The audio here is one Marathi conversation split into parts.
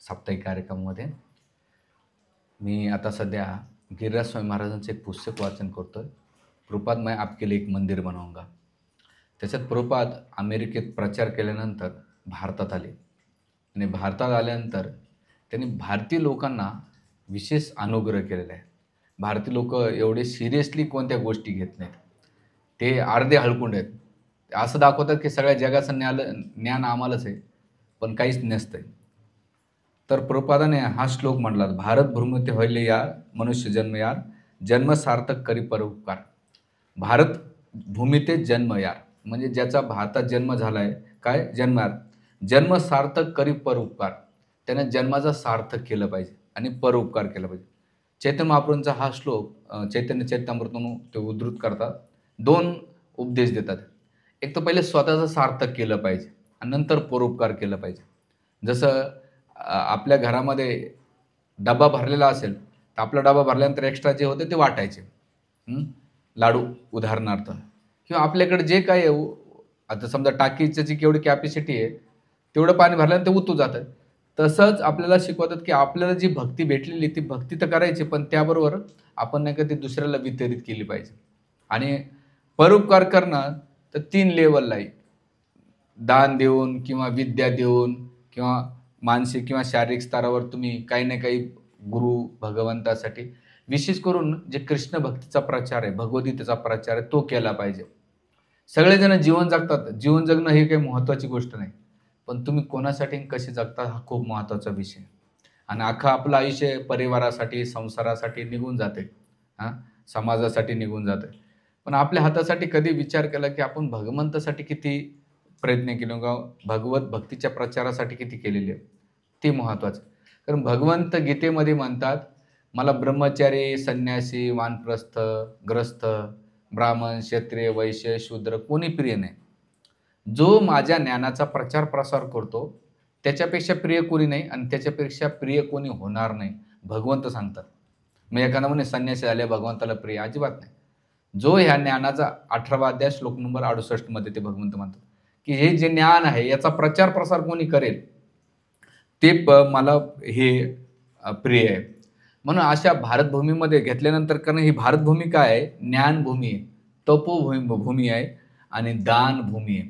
साप्ताहिक कार्यक्रमामध्ये. मी आता सध्या गिरिराज स्वामी महाराजांचं एक पुस्तक वाचन करतोय. प्रभुपाद मैं आपके लिए एक मंदिर बनवूंगा. त्याच्यात प्रभुपाद अमेरिकेत प्रचार केल्यानंतर भारतात आले आणि भारतात आल्यानंतर त्यांनी भारतीय लोकांना विशेष अनुग्रह केलेला आहे. भारतीय लोक एवढे सिरियसली कोणत्या गोष्टी घेत नाहीत. ते अर्धे हळकुंड आहेत. असं दाखवतात की सगळ्या जगाचं ज्ञान आम्हालाच आहे, पण काहीच नसतंय. तर प्रभुपादाने हा श्लोक म्हटला, भारत भूमीते होईल यार मनुष्य जन्म यार, जन्म सार्थक करी परोपकार. भारत भूमीते जन्म यार म्हणजे ज्याचा भारतात जन्म झाला आहे, काय जन्म यार, जन्म सार्थक करी परोपकार. त्याने जन्माचा सार्थक केलं पाहिजे आणि परोपकार केला पाहिजे. चैतन्य महाप्रभूंचा हा श्लोक चैतन्य चरितामृतून ते उद्धृत करतात. 2 उपदेश देतात. एक तर पहिले स्वतःचं सार्थक केलं पाहिजे आणि नंतर परोपकार केलं पाहिजे. जसं आपल्या घरामध्ये डबा भरलेला असेल तर आपला डबा भरल्यानंतर एक्स्ट्रा जे होते ते वाटायचे. लाडू उदाहरणार्थ, किंवा आपल्याकडे जे काही आता समजा टाकीची जी केवढी कॅपॅसिटी आहे तेवढं पाणी भरल्यानंतर ते उतू जातं. तसंच आपल्याला शिकवतात की आपल्याला जी भक्ती भेटलेली ती भक्ती तर करायची, पण त्याबरोबर आपण नाही का ती दुसऱ्याला वितरित केली पाहिजे. आणि परोपकार करणं तर 3 लेवलला आहे. दान देऊन किंवा विद्या देऊन किंवा मानसिक किंवा शारीरिक स्तरावर तुम्ही काही ना काही गुरु भगवंतासाठी, विशेष करून जे कृष्ण भक्तीचा प्रचार आहे, भगवद्गीतेचा प्रचार आहे, तो केला पाहिजे. सगळेजण जीवन जगतात. जीवन जगणं ही काही महत्त्वाची गोष्ट नाही, पण तुम्ही कोणासाठी कसे जगता हा खूप महत्त्वाचा विषय. आणि अख्खं आपलं आयुष्य परिवारासाठी, संसारासाठी निघून जाते, समाजासाठी निघून जाते. पण आपल्या हातासाठी कधी विचार केला की आपण भगवंतासाठी किती प्रयत्न केले किंवा भगवत भक्तीच्या प्रचारासाठी किती केलेले आहे, ते महत्त्वाचं. कारण भगवंत गीतेमध्ये म्हणतात, मला ब्रह्मचारी, संन्यासी, वानप्रस्थ, ग्रस्त, ब्राह्मण, क्षत्रिय, वैश्य, शूद्र कोणी प्रिय नाही. जो माझ्या ज्ञानाचा प्रचार प्रसार करतो त्याच्यापेक्षा प्रिय कोणी नाही आणि त्याच्यापेक्षा प्रिय कोणी होणार नाही, भगवंत सांगतात. मग एखादा म्हणे संन्यासी झाले भगवंताला प्रिय, अजिबात नाही. जो ह्या ज्ञानाचा 18वा अध्याय श्लोक नंबर 68 मध्ये ते भगवंत म्हणतात की हे जे ज्ञान आहे याचा प्रचार प्रसार कोणी करेल ते मला हे प्रिय आहे. म्हणून अशा भारतभूमीमध्ये घेतल्यानंतर, कारण ही भारतभूमी काय आहे, ज्ञानभूमी आहे, तपोभूमी आहे आणि दानभूमी आहे.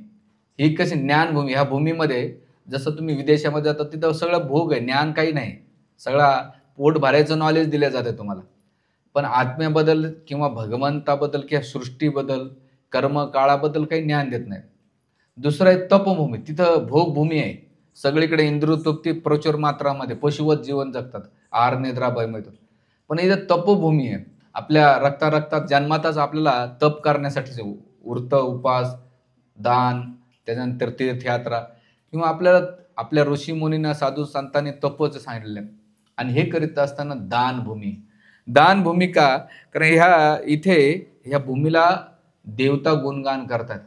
ही कशी ज्ञानभूमी, ह्या भूमीमध्ये जसं तुम्ही विदेशामध्ये जाता तिथं सगळं भोग आहे, ज्ञान काही नाही. सगळा पोट भरायचं नॉलेज दिलं जातं तुम्हाला, पण आत्म्याबद्दल किंवा भगवंताबद्दल किंवा सृष्टीबद्दल, कर्मकाळाबद्दल काही ज्ञान देत नाही. दुसरं आहे तपभूमी, तिथं भोगभूमी आहे. सगळीकडे इंद्रियतृप्ती प्रचुर मात्रामध्ये, पशुवत जीवन जगतात, आहार निद्रा भय मिळतो. पण इथं तपोभूमी आहे. आपल्या रक्तात जन्मातच आपल्याला तप करण्यासाठी व्रत, उपास, दान, त्याच्यानंतर तीर्थयात्रा, किंवा आपल्याला आपल्या ऋषीमुनींना, साधू संतांनी तपच सांगितलेलं आहे. आणि हे करीत असताना दानभूमी. दानभूमी का? कारण इथे ह्या भूमीला देवता गुणगान करतात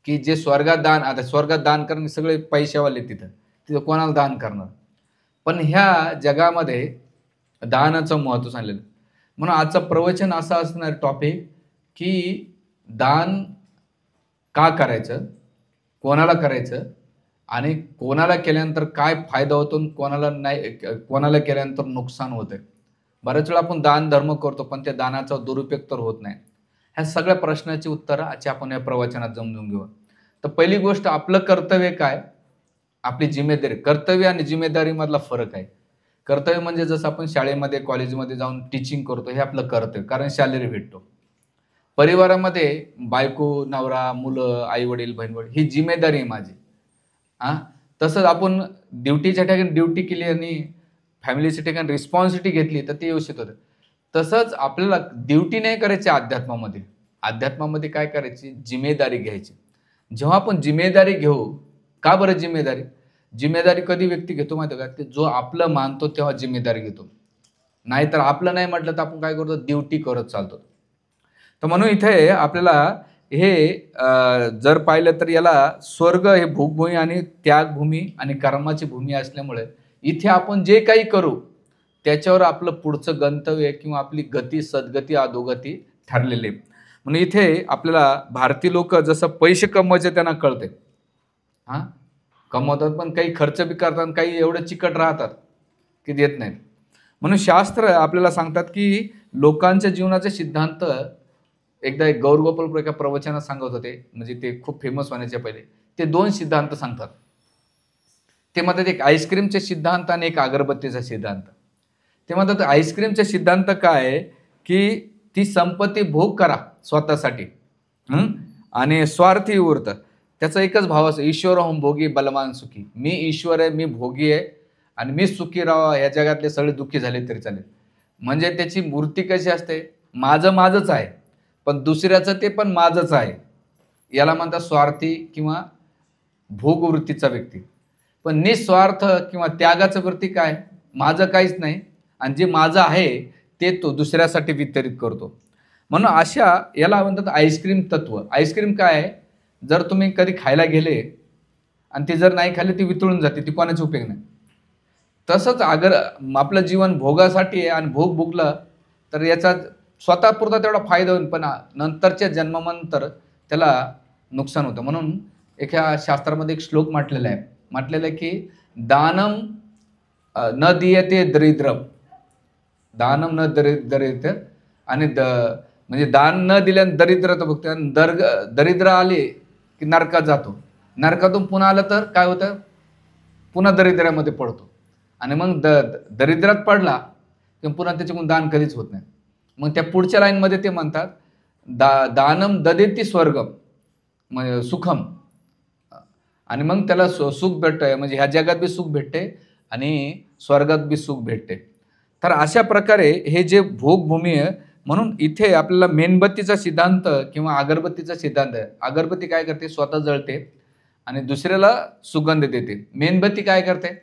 की जे स्वर्गात दान, आता स्वर्गात दान करणे सगळे पैशावाले, तिथं कोणाला दान करणार. पण ह्या जगामध्ये दानाचं महत्त्व सांगितलेलं. म्हणून आजचं प्रवचन असं असणार टॉपिक की दान का करायचं, कोणाला करायचं आणि कोणाला केल्यानंतर काय फायदा होतो आणि कोणाला नाही, कोणाला केल्यानंतर नुकसान होतंय. बऱ्याच वेळा आपण दान धर्म करतो पण त्या दानाचा दुरुपयोग तर होत नाही. ह्या सगळ्या प्रश्नाची उत्तरं आजच्या आपण या प्रवचनात समजून घेऊ. तर पहिली गोष्ट, आपलं कर्तव्य काय, आपली जिम्मेदारी. कर्तव्य आणि जिम्मेदारी मधला फरक आहे. कर्तव्य म्हणजे जसं आपण शाळेमध्ये कॉलेजमध्ये जाऊन टीचिंग करतो, हे आपलं कर्तव्य, कारण सॅलरी भेटतो. परिवारामध्ये बायको, नवरा, मुलं, आई वडील, बहीण वडील, ही जिम्मेदारी आहे माझी. तसंच आपण ड्युटीच्या ठिकाणी ड्युटी केली आणि फॅमिलीच्या ठिकाणी रिस्पॉन्सिबिलिटी घेतली तर ते व्यवस्थित होतं. तसंच आपल्याला ड्युटी नाही करायची अध्यात्मामध्ये. अध्यात्मामध्ये काय करायची, जिम्मेदारी घ्यायची. जेव्हा आपण जिम्मेदारी घेऊ, का बरं जिम्मेदारी कधी व्यक्ती घेतो माहिती का, ते जो आपलं मानतो तेव्हा जिम्मेदारी घेतो. नाहीतर आपलं नाही म्हटलं तर आपण काय करतो, ड्युटी करत चालतो. तर म्हणून इथे आपल्याला हे जर पाहिलं तर याला स्वर्ग हे भोगभूमी आणि त्यागभूमी आणि कर्माची भूमी असल्यामुळे इथे आपण जे काही करू त्याच्यावर आपलं पुढचं गंतव्य किंवा आपली गती, सद्गती, अधोगती ठरलेली आहे. म्हणून इथे आपल्याला भारतीय लोक जसं पैसे कमवायचे त्यांना कळते, कमवतात पण काही खर्च बी करतात, काही एवढं चिकट राहतात की देत नाहीत. म्हणून शास्त्र आपल्याला सांगतात की लोकांच्या जीवनाचे सिद्धांत, एकदा एक गौर गोपाल एका प्रवचनात सांगत होते, म्हणजे ते खूप फेमस होण्याच्या पहिले ते 2 सिद्धांत सांगतात. ते म्हणतात एक आईस्क्रीमचे सिद्धांत आणि एक अगरबत्तीचा सिद्धांत. ते म्हणतात आईस्क्रीमचा सिद्धांत काय आहे की ती संपत्ती भोग करा स्वतःसाठी, आणि स्वार्थी उरतं. त्याचा एकच भाव असतो, ईश्वर होम भोगी बलवान सुखी. मी ईश्वर आहे, मी भोगी आहे आणि मी सुखी राहावा, या जगातले सगळे दुःखी झाले तरी चालेल. म्हणजे त्याची मूर्ती कशी असते, माझंच आहे पण दुसऱ्याचं ते पण माझंच आहे. याला म्हणतात स्वार्थी किंवा भोगवृत्तीचा व्यक्ती. पण निस्वार्थ किंवा त्यागाचं वृत्ती काय, माझं काहीच नाही आणि जे माझं आहे ते तो दुसऱ्यासाठी वितरित करतो. म्हणून अशा याला म्हणतात आईस्क्रीम तत्व. आईस्क्रीम काय आहे, जर तुम्ही कधी खायला गेले आणि ती जर नाही खाल्ली ती वितळून जाते, ती कोणाचा उपयोग नाही. तसंच आपलं जीवन भोगासाठी आहे आणि भोग भोगलं तर याचा स्वतःपुरता तेवढा फायदा होईल पण नंतरच्या जन्मानंतर त्याला नुकसान होतं. म्हणून एका शास्त्रामध्ये एक श्लोक म्हटलेला आहे की दानम न दीयते दरिद्रम, दानम न दरिद्र आणि म्हणजे दान न दिल्याने दरिद्र तर बघतो, आणि दरिद्र आले की नरकात जातो, नरकातून पुन्हा आलं तर काय होतं, पुन्हा दरिद्र्यामध्ये पडतो आणि मग दरिद्रात पडला की पुन्हा त्याच्याकडून दान कधीच होत नाही. मग त्या पुढच्या लाईनमध्ये ते म्हणतात दानम ददेती स्वर्गम म्हणजे सुखम, आणि मग त्याला सुख भेटतंय, म्हणजे ह्या जगात बी सुख भेटते आणि स्वर्गात बी सुख भेटते. तर अशा प्रकारे हे जे भोगभूमी आहे, म्हणून इथे आपल्याला मेणबत्तीचा सिद्धांत किंवा अगरबत्तीचा सिद्धांत आहे. अगरबत्ती काय करते, स्वतः जळते आणि दुसऱ्याला सुगंध देते. मेणबत्ती काय करते,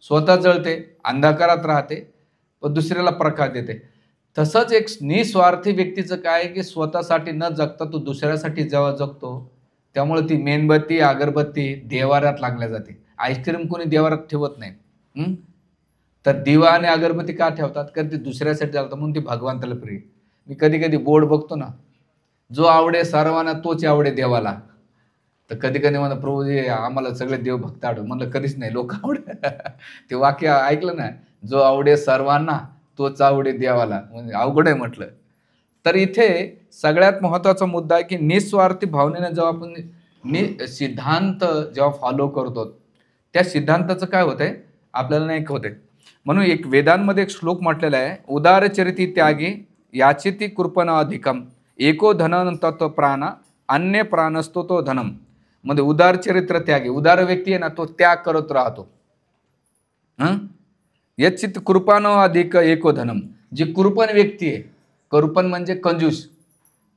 स्वतः जळते, अंधकारात राहते व दुसऱ्याला प्रकाश देते. तसंच एक निस्वार्थी व्यक्तीचं काय की स्वतःसाठी न जगता तो दुसऱ्यासाठी जेव्हा जगतो, त्यामुळे ती मेणबत्ती अगरबत्ती देवारात लागल्या जाते. आईस्क्रीम कोणी देवारात ठेवत नाही. तर दिवा आणि अगरबत्ती का ठेवतात, कारण ते दुसऱ्यासाठी चालतं, म्हणून ती भगवंताला प्रिय. मी कधी कधी बोर्ड बघतो ना, जो आवडे सर्वांना तोच आवडे देवाला. तर कधी कधी म्हणा प्रभूजी आम्हाला सगळे देव भक्त आठव, म्हणलं कधीच नाही, लोक आवडे ते वाक्य ऐकलं ना, जो आवडे सर्वांना तोच आवडे देवाला, म्हणजे अवघड आहे म्हटलं. तर इथे सगळ्यात महत्त्वाचा मुद्दा आहे की निस्वार्थी भावनेने जेव्हा आपण सिद्धांत जेव्हा फॉलो करतो, त्या सिद्धांताचं काय होतंय आपल्याला नाही होते. म्हणून एक वेदांमध्ये एक श्लोक म्हटलेला आहे, उदारचरिती त्यागी याचिती कृपण अधिकम एको धन तत्व प्राण अन्य प्राणस्तो तो धनम. म्हणजे उदार चरित्र त्यागी, उदार व्यक्ती आहे ना तो त्याग करत राहतो. यचित कृपानो अधिक एको धनम. जी कृपण व्यक्ती आहे, कृपण म्हणजे कंजूस,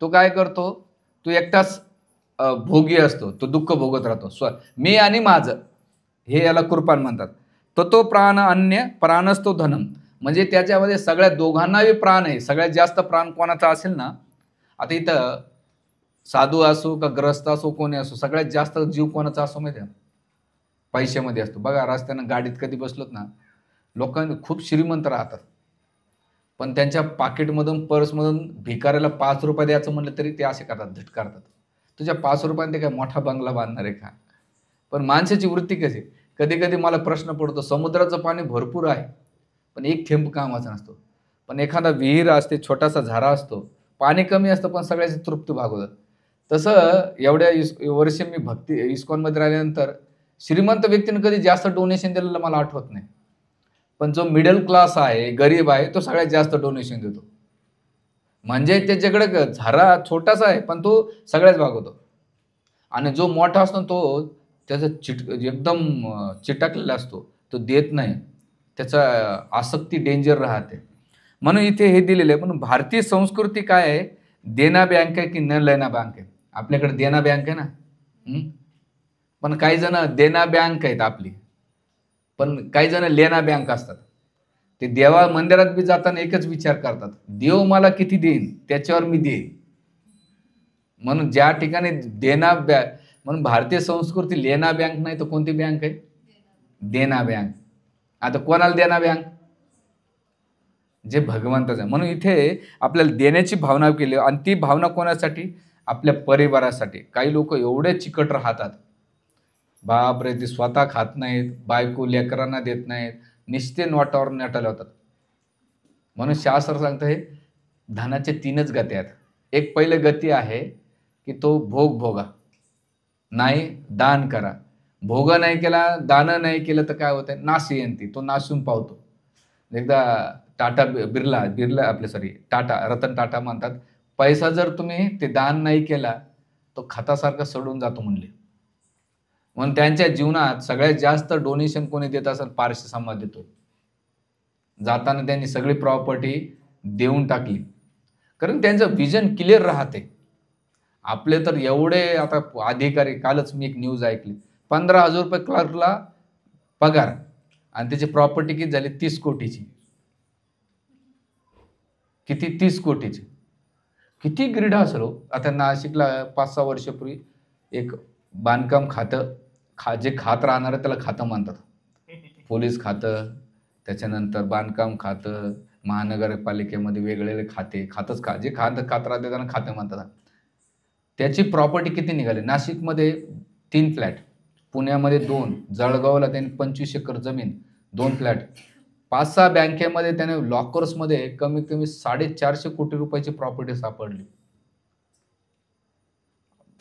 तो काय करतो, तो एकटाच भोगी असतो, तो दुःख भोगत राहतो, मी आणि माझं, हे याला कृपान म्हणतात. तो प्राण अन्य प्राणस्तो धनम, म्हणजे त्याच्यामध्ये सगळ्या दोघांनाही प्राण आहे. सगळ्यात जास्त प्राण कोणाचा असेल ना, आता इथं साधू असो का ग्रस्त असो कोणी असो, सगळ्यात जास्त जीव कोणाचा असो माहिती आहे, पैशामध्ये असतो. बघा रस्त्यानं गाडीत कधी बसलोत ना, लोकांनी खूप श्रीमंत राहतात पण त्यांच्या पाकिटमधून पर्समधून भिकाऱ्याला 5 रुपये द्यायचं म्हणलं तरी ते असे करतात, धटकारतात. तुझ्या 5 रुपयाने ते काय मोठा बंगला बांधणार आहे का. पण माणसाची वृत्ती कशी, कधी कधी मला प्रश्न पडतो, समुद्राचं पाणी भरपूर आहे पण एक थेंब कामाचा नसतो. पण एखादा विहीर असते, छोटासा झरा असतो, पाणी कमी असतं पण सगळ्याची तृप्ती भागवतात. तसं एवढ्या वर्ष मी इस्कॉनमध्ये राहिल्यानंतर श्रीमंत व्यक्तीने कधी जास्त डोनेशन दिलेलं मला आठवत नाही. पण जो मिडल क्लास आहे, गरीब आहे, तो सगळ्यात जास्त डोनेशन देतो. म्हणजे त्याच्याकडे झरा छोटासा आहे पण तो सगळ्याच भागवतो. आणि जो मोठा असतो तो त्याचा एकदम चिटकलेला असतो, तो देत नाही, त्याचा आसक्ती डेंजर राहते. म्हणून इथे हे दिलेलं आहे. म्हणून भारतीय संस्कृती काय आहे, देना बँक आहे की न लेना बँक आहे. आपल्याकडे देना बँक आहे ना, पण काही जण देना बँक आहेत आपली, पण काही जण लेना बँक असतात. ते देवा मंदिरात बी जाताना एकच विचार करतात, देव मला किती देईन त्याच्यावर मी देईन. म्हणून ज्या ठिकाणी देना बँक, म्हणून भारतीय संस्कृती लेना बँक नाही तर कोणती बँक आहे, देना बँक. आता कोणाला देना बँक, जे भगवंताचं आहे. म्हणून इथे आपल्याला देण्याची भावना केली आणि ती भावना कोणासाठी, आपल्या परिवारासाठी. काही लोक एवढे चिकट राहतात, बापरे, ती स्वतः खात नाहीत, बायको लेकरांना देत नाहीत, निस्ते नोटावर नटाले होतात. म्हणून शास्त्र सांगतं हे धनाचे 3च गती आहेत. एक पहिलं गती आहे की तो भोग भोगा, नाही दान करा. भोग नाही केला, दान नाही केलं तर काय होतंय, नाशियंती, तो नाशून पावतो. एकदा टाटा बिर्ला बिर्ला आपले सॉरी टाटा रतन टाटा म्हणतात, पैसा जर तुम्ही ते दान नाही केला तो खतासारखा सडून जातो म्हणले. म्हणून त्यांच्या जीवनात सगळ्यात जास्त डोनेशन कोणी देत असेल, पारशी समाज देतो. जाताना त्यांनी सगळी प्रॉपर्टी देऊन टाकली, कारण त्यांचं विजन क्लिअर राहते. आपले तर एवढे आता अधिकारी, कालच मी एक न्यूज ऐकली, 15,000 रुपये क्लर्कला पगार आणि त्याची प्रॉपर्टी किती झाली, 30 कोटीची. किती, 30 कोटीची. किती ग्रीड असेल हो. आता नाशिकला 5-6 वर्षापूर्वी एक बांधकाम खातं, जे खात राहणार आहे त्याला खातं म्हणतात. पोलीस खातं, त्याच्यानंतर बांधकाम खातं, महानगरपालिकेमध्ये वेगवेगळे खातच जे खात राहते त्यांना खातं म्हणतात. त्याची प्रॉपर्टी किती निघाली, नाशिकमध्ये 3 फ्लॅट, पुण्यामध्ये 2, जळगावला त्यांनी 25 एकर जमीन, 2 फ्लॅट, 5-6 बँकेमध्ये त्याने लॉकर्समध्ये कमीत कमी 450 कोटी रुपयाची प्रॉपर्टी सापडली.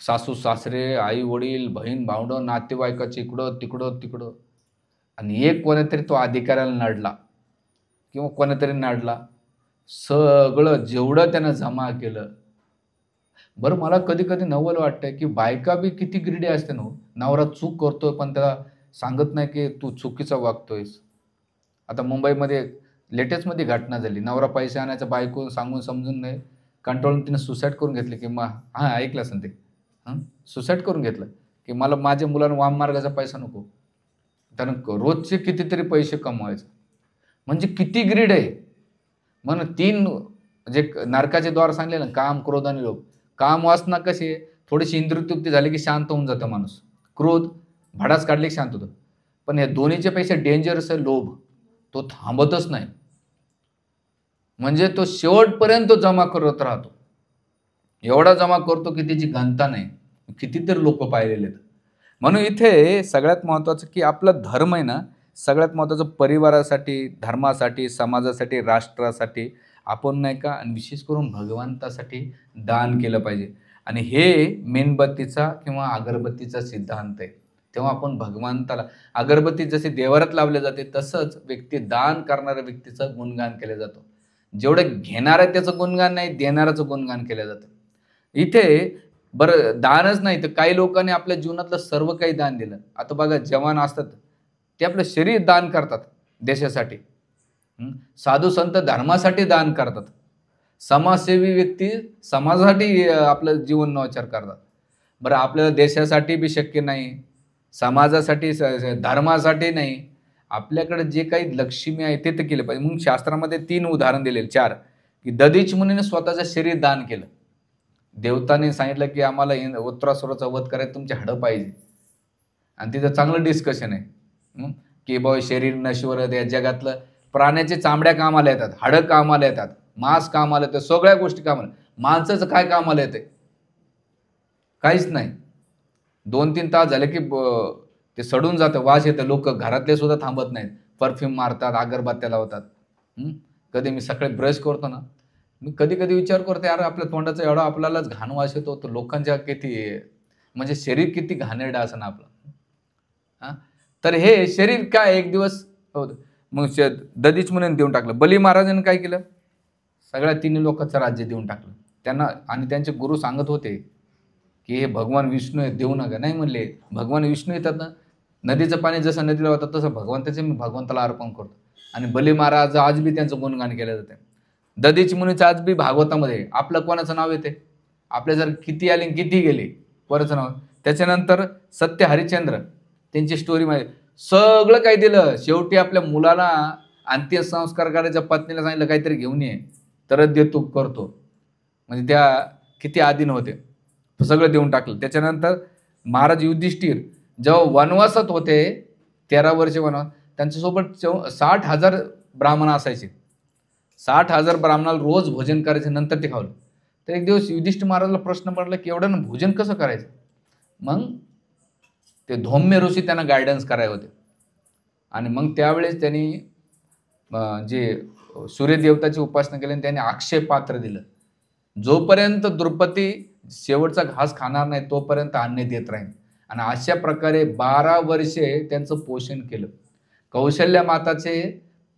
सासू सासरे, आई वडील, बहीण भावंड, नातेवाईकाचे इकडं तिकडं तिकडं. आणि एक कोणीतरी तो अधिकाऱ्याला नडला किंवा कोणीतरी नडला, सगळं जेवढं त्यानं जमा केलं. बरं, मला कधी कधी नवल वाटतंय की बायका बी किती ग्रीडी असते ना. नवरा चूक करतोय पण त्याला सांगत नाही की तू चुकीचा वागतोयस. आता मुंबईमध्ये लेटेस्टमध्ये घटना झाली, नवरा पैसे आणायचा, बायको सांगून समजून नाही कंट्रोलून तिने सुसाईड करून घेतली की हां ऐकलं असेल ते, सुसाईड करून घेतलं की मला माझ्या मुलांना वाममार्गाचा पैसा नको. त्यानं रोजचे कितीतरी पैसे कमवायचे. म्हणजे किती ग्रीड आहे. म्हणून 3 जे नरकाचे द्वार सांगले ना, काम, क्रोध आणि लोभ. काम वासना कशी आहे, थोडीशी इंद्रियतृप्ती झाली की शांत होऊन जातं माणूस. क्रोध भडास काढले की शांत होतं. पण या दोन्हीच्या पेक्षा डेंजरस आहे लोभ. तो थांबतच नाही. म्हणजे तो शेवटपर्यंत जमा करत राहतो. एवढा जमा करतो की त्याची गणता नाही. कितीतरी लोक पाहिलेले आहेत. म्हणून इथे सगळ्यात महत्त्वाचं की आपला धर्म आहे ना, सगळ्यात महत्त्वाचं परिवारासाठी, धर्मासाठी, समाजासाठी, राष्ट्रासाठी आपण नाही का, आणि विशेष करून भगवंतासाठी दान केलं पाहिजे. आणि हे मेणबत्तीचा किंवा अगरबत्तीचा सिद्धांत आहे. तेव्हा आपण भगवंताला, अगरबत्ती जशी देवारात लावले जाते तसंच व्यक्ती दान करणाऱ्या व्यक्तीचं गुणगान केलं जातं. जेवढं घेणार आहे त्याचं गुणगान नाही, देणाऱ्याचं गुणगान केलं जातं. इथे बरं दानच नाही तर काही लोकांनी आपल्या जीवनातलं सर्व काही दान दिलं. आता बघा, जवान असतात ते आपलं शरीर दान करतात देशासाठी. साधू संत धर्मासाठी दान करतात. समाजसेवी व्यक्ती समाजासाठी आपलं जीवन नवचार करतात. बरं, आपल्याला देशासाठी बी शक्य नाही, समाजासाठी, धर्मासाठी नाही. आपल्याकडे जे काही लक्ष्मी आहे ते तर केलं पाहिजे. मग शास्त्रामध्ये 3 उदाहरण दिलेले, 4, की दधीच मुनीने स्वतःचं शरीर दान केलं. देवताने सांगितलं की आम्हाला वत्रासुराचा वध करायला तुमची हाडं पाहिजे. आणि तिथं चांगलं डिस्कशन आहे की बाबा शरीर नश्वर आहे, या जगातलं प्राण्याचे चामड्या कामाला येतात, हाडं कामाला येतात, मांस कामाला येतं, सगळ्या गोष्टी कामाला. माणसाचं काय कामाला येते? काहीच नाही. 2-3 तास झाले की ते सडून जातं, वास येतं. लोक घरातले सुद्धा थांबत नाहीत, परफ्यूम मारतात, अगरबत्त्या लावतात. कधी मी सकाळी ब्रश करतो ना, मी कधी कधी विचार करतो, यार आपल्या तोंडाचा एवढा आपल्यालाच घाण वास येतो, तर लोकांच्या किती, म्हणजे शरीर किती घाणेरडं असं ना आपलं. तर हे शरीर काय एक दिवस होतं. मग दधीच म्हणून देऊन टाकलं. बली महाराजांनी काय केलं, सगळ्या 3 लोकांचं राज्य देऊन टाकलं त्यांना. आणि त्यांचे गुरु सांगत होते की हे भगवान विष्णू आहे, देऊ नका. नाही म्हणले, भगवान विष्णू येतात ना, नदीचं पाणी जसं नदीला होतं तसं मी भगवंताला अर्पण करतो. आणि बली महाराज आज बी त्यांचं गुणगान केलं जाते. दधीची मुनीचं आज बी भागवतामध्ये आपलं कोणाचं नाव येते, आपल्या जर किती आले किती गेले कोणाचं नाव. त्याच्यानंतर सत्य हरिश्चंद्र, त्यांची स्टोरी मध्ये सगळं काही दिलं. शेवटी आपल्या मुलाला अंत्यसंस्कार करायच्या पत्नीला सांगितलं काहीतरी घेऊन ये, तरच देतो करतो. म्हणजे त्या किती आधीन होते, सगळं देऊन टाकलं. त्याच्यानंतर महाराज युधिष्ठिर जेव्हा वनवासात होते, 13 वर्ष वनवास, त्यांच्यासोबत 60,000 ब्राह्मण असायचे. 60,000 ब्राह्मणाला रोज भोजन करायचे, नंतर ते खावलं. तर एक दिवस युधिष्ठिर महाराजला प्रश्न पडला की एवढं भोजन कसं करायचं. मग ते धौम्य ऋषी त्यांना गायडन्स करायचे होते. आणि मग त्यावेळेस त्यांनी जे सूर्यदेवताची उपासना केली आणि त्यांनी अक्षय पात्र दिलं. जोपर्यंत द्रौपदी शेवटचा घास खाणार नाही तोपर्यंत अन्न देत राहील. आणि अशा प्रकारे 12 वर्षे त्यांचं पोषण केलं. कौशल्या माताचे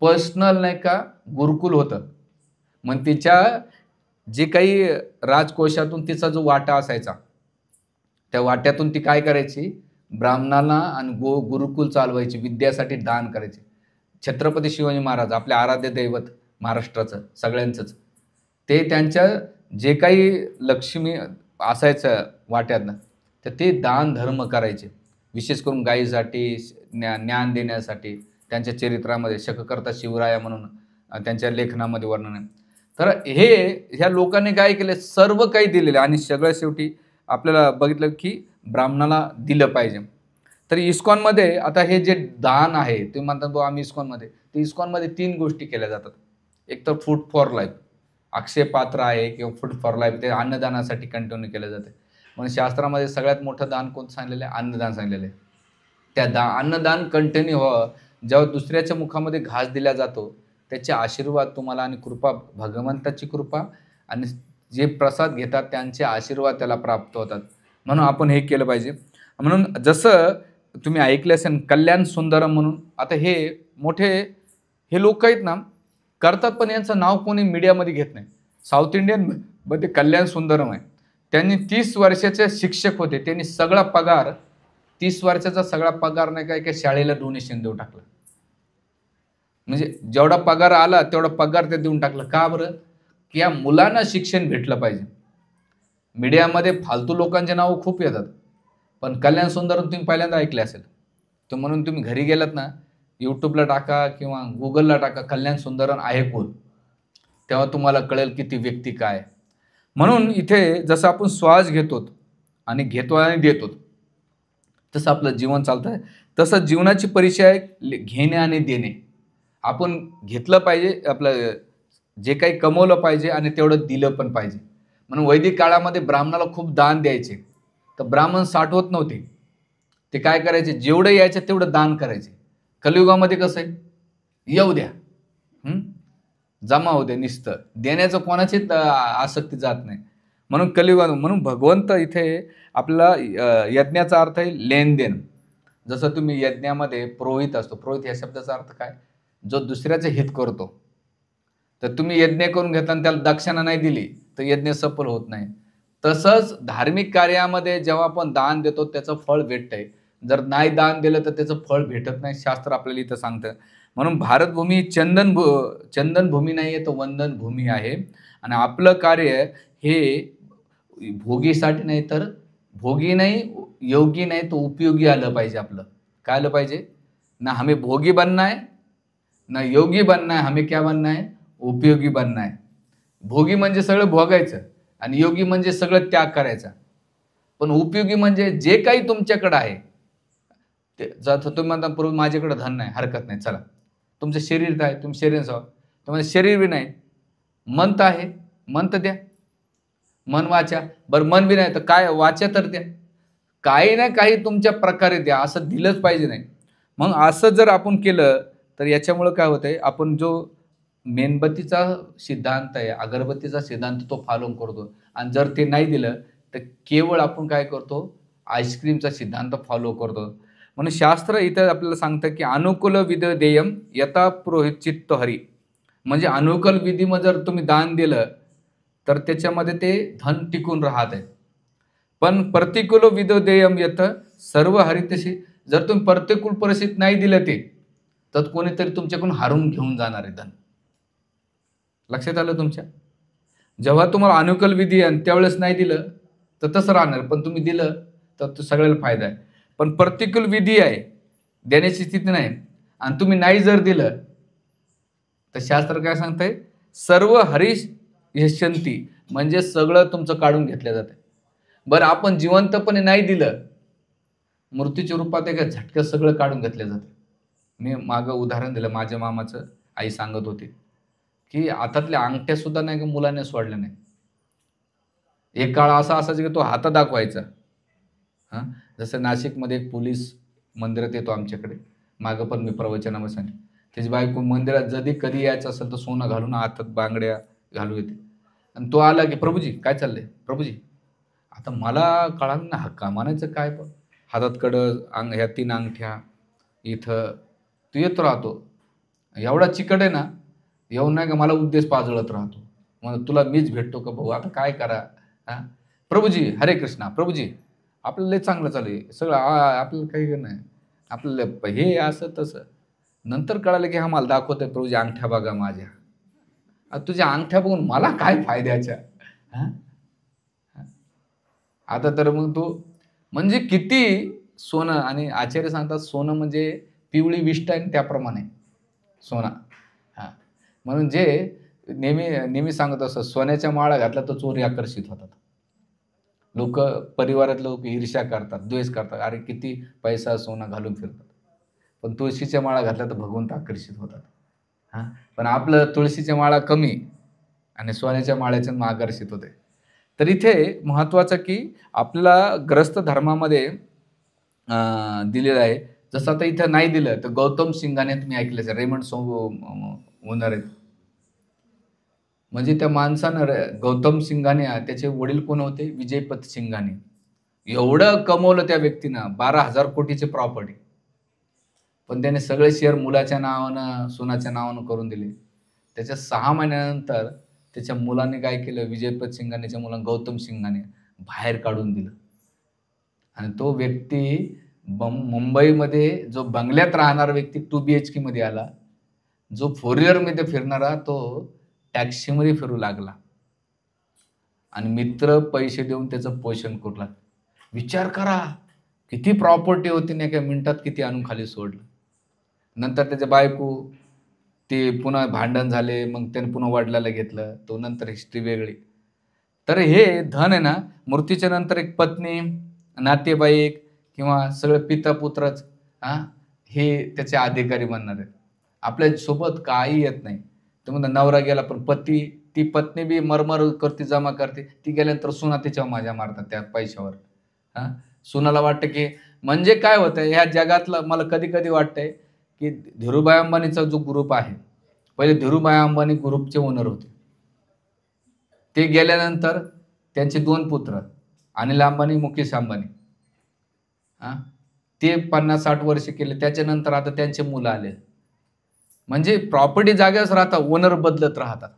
पर्सनल नाही का गुरुकुल होतं. मग तिच्या जे काही राजकोषातून तिचा जो वाटा असायचा त्या वाट्यातून ती काय करायची, ब्राह्मणांना आणि गुरुकुल चालवायची, विद्यासाठी दान करायची. छत्रपती शिवाजी महाराज आपले आराध्य दैवत महाराष्ट्राचं सगळ्यांचंच, ते त्यांच्या जे काही लक्ष्मी असायचं वाट्यातनं तर ते दान धर्म करायचे. विशेष करून गायीसाठी ज्ञान देण्यासाठी. त्यांच्या चरित्रामध्ये शककर्ता शिवराया म्हणून त्यांच्या लेखनामध्ये वर्णन आहे. तर ह्या लोकांनी काय केले, सर्व काही दिलेले आणि सगळ्यात शेवटी आपल्याला बघितलं की ब्राह्मणाला दिलं पाहिजे. तर इस्कॉनमध्ये आता हे जे दान आहे ते म्हणतात बुवा आम्ही इस्कॉनमध्ये, तर इस्कॉनमध्ये 3 गोष्टी केल्या जातात. एक तर फूड फॉर लाईफ, अक्षय पात्र आहे किंवा फूड फॉर लाईफ, ते अन्नदानासाठी कंटिन्यू केलं जाते. म्हणून शास्त्रामध्ये सगळ्यात मोठं दान कोणतं सांगितलेलं आहे, अन्नदान सांगितलेलं आहे. त्या अन्नदान कंटिन्यू व्हावं. जेव्हा दुसऱ्याच्या मुखामध्ये घास दिला जातो त्याचे आशीर्वाद तुम्हाला आणि कृपा, भगवंताची कृपा आणि जे प्रसाद घेतात त्यांचे आशीर्वाद त्याला प्राप्त होतात. म्हणून आपण हे केलं पाहिजे. म्हणून जसं तुम्ही ऐकले असेल कल्याण सुंदरम म्हणून, आता हे मोठे हे लोक आहेत ना करतात पण यांचं नाव कोणी मीडियामध्ये घेत नाही. साऊथ इंडियनमध्ये कल्याण सुंदरम आहे. त्यांनी 30 वर्षाचे शिक्षक होते. त्यांनी सगळा पगार 30 वर्षाचा सगळा पगार नाही काय शाळेला डोनेशन देऊन टाकलं. म्हणजे जेवढा पगार आला तेवढा पगार ते देऊन टाकलं. का बरं, की या मुलांना शिक्षण भेटलं पाहिजे. मीडियामध्ये फालतू लोकांचे नाव खूप येतात पण कल्याण सुंदरम तुम्ही पहिल्यांदा ऐकले असेल. तर म्हणून तुम्ही घरी गेलात ना यूट्यूबला टाका किंवा गुगलला टाका कल्याण सुंदरम आहे कोण, तेव्हा तुम्हाला कळेल की ती व्यक्ती काय. म्हणून इथे जसं आपण श्वास घेतो आणि घेतो आणि देतो तसं आपलं जीवन चालतं आहे. तसं जीवनाची परिचय घेणे आणि देणे. आपण घेतलं पाहिजे, आपलं जे काही कमवलं पाहिजे आणि तेवढं दिलं पण पाहिजे. म्हणून वैदिक काळामध्ये ब्राह्मणाला खूप दान द्यायचे. तर ब्राह्मण साठवत नव्हते. ते काय करायचे, जेवढं यायचं तेवढं दान करायचे. कलियुगामध्ये कसं आहे, येऊ द्या, जमा होते, नुसतं देण्याचं कोणाचीच आसक्ती जात नाही. म्हणून कलियुगात, म्हणून भगवंत इथे आपल्याला यज्ञाचा अर्थ आहे लेनदेन. जसं तुम्ही यज्ञामध्ये पुरोहित असतो, पुरोहित या शब्दाचा अर्थ काय, जो दुसऱ्याचं हित करतो. तर तुम्ही यज्ञ करून घेता आणि त्याला दक्षिणा नाही दिली तर यज्ञ सफल होत नाही. तसंच धार्मिक कार्यामध्ये जेव्हा आपण दान देतो त्याचं फळ भेटतंय. जर नाही दान दिलं तर त्याचं फळ भेटत नाही, शास्त्र आपल्याला इथं सांगतं. म्हणून भारतभूमी चंदनभूमी नाही आहे, तर वंदनभूमी आहे. आणि आपलं कार्य हे भोगीसाठी नाही, तर भोगी नाही, योगी नाही, तो उपयोगी आलं पाहिजे. आपलं काय आलं पाहिजे ना, हमें भोगी बनना है ना योगी बनना है, हमें क्या बनना है, उपयोगी बनना है. भोगी म्हणजे सगळं भोगायचं आणि योगी म्हणजे सगळं त्याग करायचा. पण उपयोगी म्हणजे जे काही तुमच्याकडे आहे ते, जर तुम्ही म्हणता पूर्वी माझ्याकडे धन नाही, हरकत नाही, चला तुमचं शरीर आहे, तुम्ही शरीर जावं, तुम्हाला शरीर बी नाही, मन तर आहे, मन तर द्या, मन वाचा. बरं मन बी नाही तर काय वाचा तर द्या, काही ना काही तुमच्या प्रकारे द्या, असं दिलंच पाहिजे नाही. मग असं जर आपण केलं तर याच्यामुळं काय होतंय, आपण जो मेणबत्तीचा सिद्धांत आहे, अगरबत्तीचा सिद्धांत तो फॉलो करतो. आणि जर ते नाही दिलं तर केवळ आपण काय करतो, आईस्क्रीमचा सिद्धांत फॉलो करतो. म्हणून शास्त्र इथं आपल्याला सांगतं की अनुकूल विध देयम यथा पुरोहित चित्त हरी. म्हणजे अनुकूल विधीमध्ये जर तुम्ही दान दिलं तर त्याच्यामध्ये ते धन टिकून राहत आहे. पण प्रतिकूल विध देयम यथ सर्व हरितशी. जर तुम्ही प्रतिकूल परिस्थिती नाही दिलं ते तर कोणीतरी तुमच्याकडून हारून घेऊन जाणार आहे धन. लक्षात आलं तुमच्या? जेव्हा तुम्हाला अनुकूल विधी आहे त्यावेळेस नाही दिलं तर तसं राहणार, पण तुम्ही दिलं तर तो सगळ्याला फायदा आहे. पण प्रतिकूल विधी आहे, देण्याची स्थिती नाही, आणि तुम्ही नाही जर दिलं तर शास्त्र काय सांगतंय, सर्व हरीश यशंती, म्हणजे सगळं तुमचं काढून घेतलं जातं. बरं आपण जिवंतपणे नाही दिलं, मृत्यूच्या रूपात एका झटक्यात सगळं काढून घेतलं जातं. मी मागं उदाहरण दिलं, माझ्या मामाचं आई सांगत होती की हातातल्या अंगठ्या सुद्धा नाही का मुलाने सोडल्या नाही. एक काळ असा असायचा की तो हात दाखवायचा हां, जसं नाशिकमध्ये एक पोलीस मंदिरात येतो आमच्याकडे, मागं पण मी प्रवचनामध्ये सांगितलं. त्याची बायको मंदिरात कधी यायचं असेल तर सोनं घालून हातात बांगड्या घालून येते आणि तो आला की "प्रभूजी काय चाललंय? प्रभूजी." आता मला कळालं ना हक्का म्हणायचं काय पण? हातात कडं, ह्या 3 अंगठ्या, इथं तो येत राहतो. एवढा चिकट आहे ना, येऊन नाही का मला उद्देश पाजळत राहतो. मग तुला मीच भेटतो का भाऊ? आता काय करा? हां. प्रभूजी, हरे कृष्णा. प्रभूजी, आपलं लय चांगलं चालू आहे. सगळं आपल्याला काही हे नाही. आपल्याला हे असं तसं. नंतर कळालं की हा मला दाखवतोय प्रभूजी अंगठ्या बघा माझ्या. तुझ्या अंगठ्या बघून मला काय फायद्याच्या? हां. आता तर मग तो म्हणजे किती सोनं आणि आचार्य सांगतात सोनं म्हणजे पिवळी विष्ट आहे त्याप्रमाणे सोना. हां. म्हणून जे नेहमी सांगत असतात सोन्याच्या माळा घातल्या तर चोरी आकर्षित होतात. परिवारात लोक ईर्ष्या करतात, द्वेष करतात. अरे किती पैसा, सोनं घालून फिरतात. पण तुळशीच्या माळा घातल्या तर भगवंत आकर्षित होतात. हां. पण आपलं तुळशीच्या माळा कमी आणि सोन्याच्या माळ्याच्या आकर्षित होते. तर इथे महत्त्वाचं की आपल्याला ग्रस्त धर्मामध्ये दिलेलं आहे. जसं आता इथं नाही दिलं, तर गौतम सिंघाने तुम्ही ऐकलं असेल रेमंड ओनर आहेत. म्हणजे त्या माणसानं गौतम सिंघाने त्याचे वडील कोण होते? विजयपत सिंघाने. एवढं कमवलं त्या व्यक्तीनं 12,000 कोटीची प्रॉपर्टी. पण त्याने सगळे शेअर मुलाच्या नावानं, सुनाच्या नावानं करून दिले. त्याच्या 6 महिन्यानंतर त्याच्या मुलाने काय केलं, विजयपत सिंघानेच्या मुलानं गौतम सिंघाने बाहेर काढून दिलं. आणि तो व्यक्ती मुंबईमध्ये जो बंगल्यात राहणारा व्यक्ती 2 BHKमध्ये आला. जो 4 व्हीलरमध्ये फिरणारा तो टॅक्सीमध्ये फिरू लागला. आणि मित्र पैसे देऊन त्याचं पोषण करू लागले. विचार करा, किती प्रॉपर्टी होती आणि एका मिनिटात किती आणून खाली सोडलं. नंतर त्याच्या बायको, ते पुन्हा भांडण झाले. मग त्याने पुन्हा वडिलाला घेतलं. तो नंतर हिस्ट्री वेगळी. तर हे धन आहे ना, मृत्यूच्या नंतर एक पत्नी, नातेवाईक किंवा सगळे पिता-पुत्रच हे त्याचे अधिकारी बनणार आहेत. आपल्यासोबत काही येत नाही. तर म्हणतात नवरा गेला पण ती पत्नी बी मरमर करते, जमा करते. ती गेल्यानंतर सुना तिच्यावर मजा मारतात त्या पैशावर. सुनाला वाटतं की म्हणजे काय होतंय ह्या जगातलं मला कधी-कधी वाटतंय, की धीरूभाई अंबानीचा जो ग्रुप आहे, पहिले धीरूभाई अंबानी ग्रुपचे ओनर होते. ते गेल्यानंतर त्यांचे 2 पुत्र अनिल अंबानी, मुकेश अंबानी. ते 50-60 वर्ष केले. त्याच्यानंतर आता त्यांचे मुलं आले. म्हणजे प्रॉपर्टी जागेवरच राहतात, ओनर बदलत राहतात.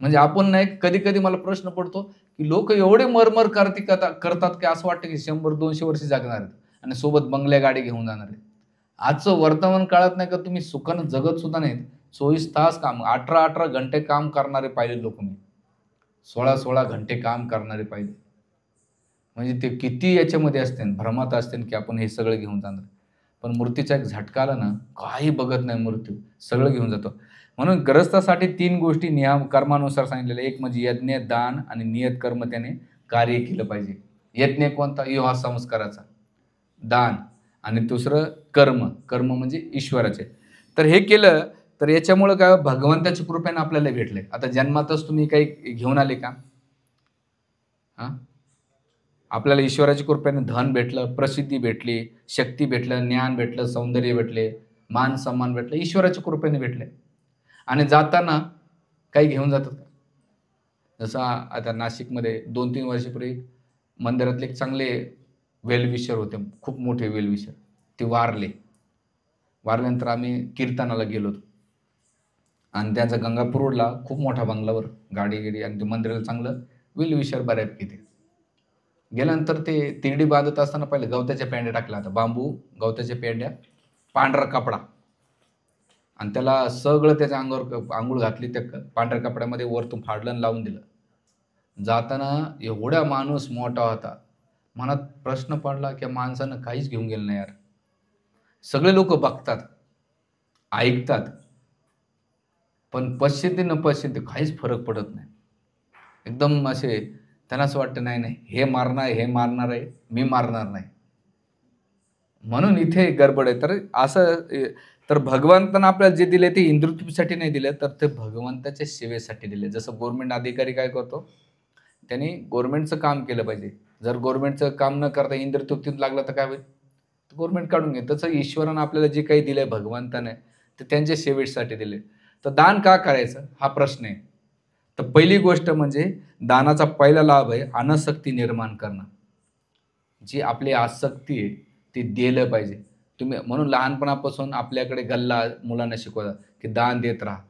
म्हणजे आपण नाही कधी-कधी मला प्रश्न पडतो, की लोक एवढे मरमर करतात की असं वाटतं की 100-200 वर्ष जगणार आहेत आणि सोबत बंगल्या, गाडी घेऊन जाणार आहेत. आजचं वर्तमान काळात नाही का तुम्ही सुखानं जगत सुद्धा नाहीत. 24 तास काम, 18-18 घंटे काम करणारे पाहिले लोक मी. 16-16 घंटे काम करणारे पाहिले. म्हणजे ते किती याच्यामध्ये असतील, भ्रमात असतील की आपण हे सगळं घेऊन जाणार. पण मृत्यूचा एक झटका आला ना, काही बघत नाही मृत्यू, सगळं घेऊन जातो. म्हणून ग्रस्तासाठी 3 गोष्टी नियम कर्मानुसार सांगितलेल्या. एक म्हणजे यज्ञ, दान आणि नियत कर्म त्याने कार्य केलं पाहिजे. यज्ञ कोणता? विवाह संस्काराचा. दान आणि दुसरं कर्म. कर्म म्हणजे ईश्वराचे. तर हे केलं तर याच्यामुळं काय भगवंताच्या कृपेने आपल्याला भेटले. आता जन्मातच तुम्ही काही घेऊन आले का? आपल्याला ईश्वराच्या कृपेने धन भेटलं, प्रसिद्धी भेटली, शक्ती भेटलं, ज्ञान भेटलं, सौंदर्य भेटले, मान सन्मान भेटलं, ईश्वराच्या कृपेने भेटले. आणि जाताना काही घेऊन जातात का? जसं आता नाशिकमध्ये 2-3 वर्षापूर्वी मंदिरातले एक चांगले वेलविशर होते, खूप मोठे वेलविशर. ते वारले. वारल्यानंतर आम्ही कीर्तनाला गेलो होतो. आणि त्यांचा गंगापूर रोडला खूप मोठा बंगलावर गाडी आणि ते मंदिराला चांगलं वेलविशर बऱ्यापैकी ते. गेल्यानंतर ते तिरडी बांधत असताना पहिले गवताच्या पेंड्या टाकल्या होत्या. बांबू, गवताच्या पेंड्या, पांढरा कपडा आणि त्याला सगळं त्याच्या अंगावर अंघोळ घातली. त्या पांढऱ्या कपड्यामध्ये वरतून फाडलं आणि लावून दिलं. जाताना एवढा माणूस मोठा होता. मनात प्रश्न पडला की माणसानं काहीच घेऊन गेलं नाही यार. सगळे लोक बघतात, ऐकतात, पण पश्चिती न पश्चिती काहीच फरक पडत नाही. एकदम असे त्यांना असं वाटतं नाही हे मारणार आहे, मी मारणार नाही. म्हणून इथे गडबड आहे. तर असं तर भगवंतानं आपल्याला जे दिले ते हिंदुत्वासाठी नाही दिले, तर ते भगवंताच्या सेवेसाठी दिले. जसं गव्हर्नमेंट अधिकारी काय करतो, त्यांनी गव्हर्नमेंटचं काम केलं पाहिजे. जर गव्हर्नमेंटचं काम न करता इंद्रतृप्तीत लागलं तर काय होईल? गव्हर्नमेंट काढून घेईल. तसं ईश्वरानं आपल्याला जे काही दिलंय भगवंताने ते त्यांच्या सेवेसाठी दिले. तर दान का करायचं हा प्रश्न आहे. तर पहिली गोष्ट म्हणजे दानाचा पहिला लाभ आहे अनासक्ती निर्माण करणं. जी आपली आसक्ती आहे ती दिलं पाहिजे. तुम्ही म्हणून लहानपणापासून आपल्याकडे गल्ला मुलांना शिकवतात, की दान देत राहा.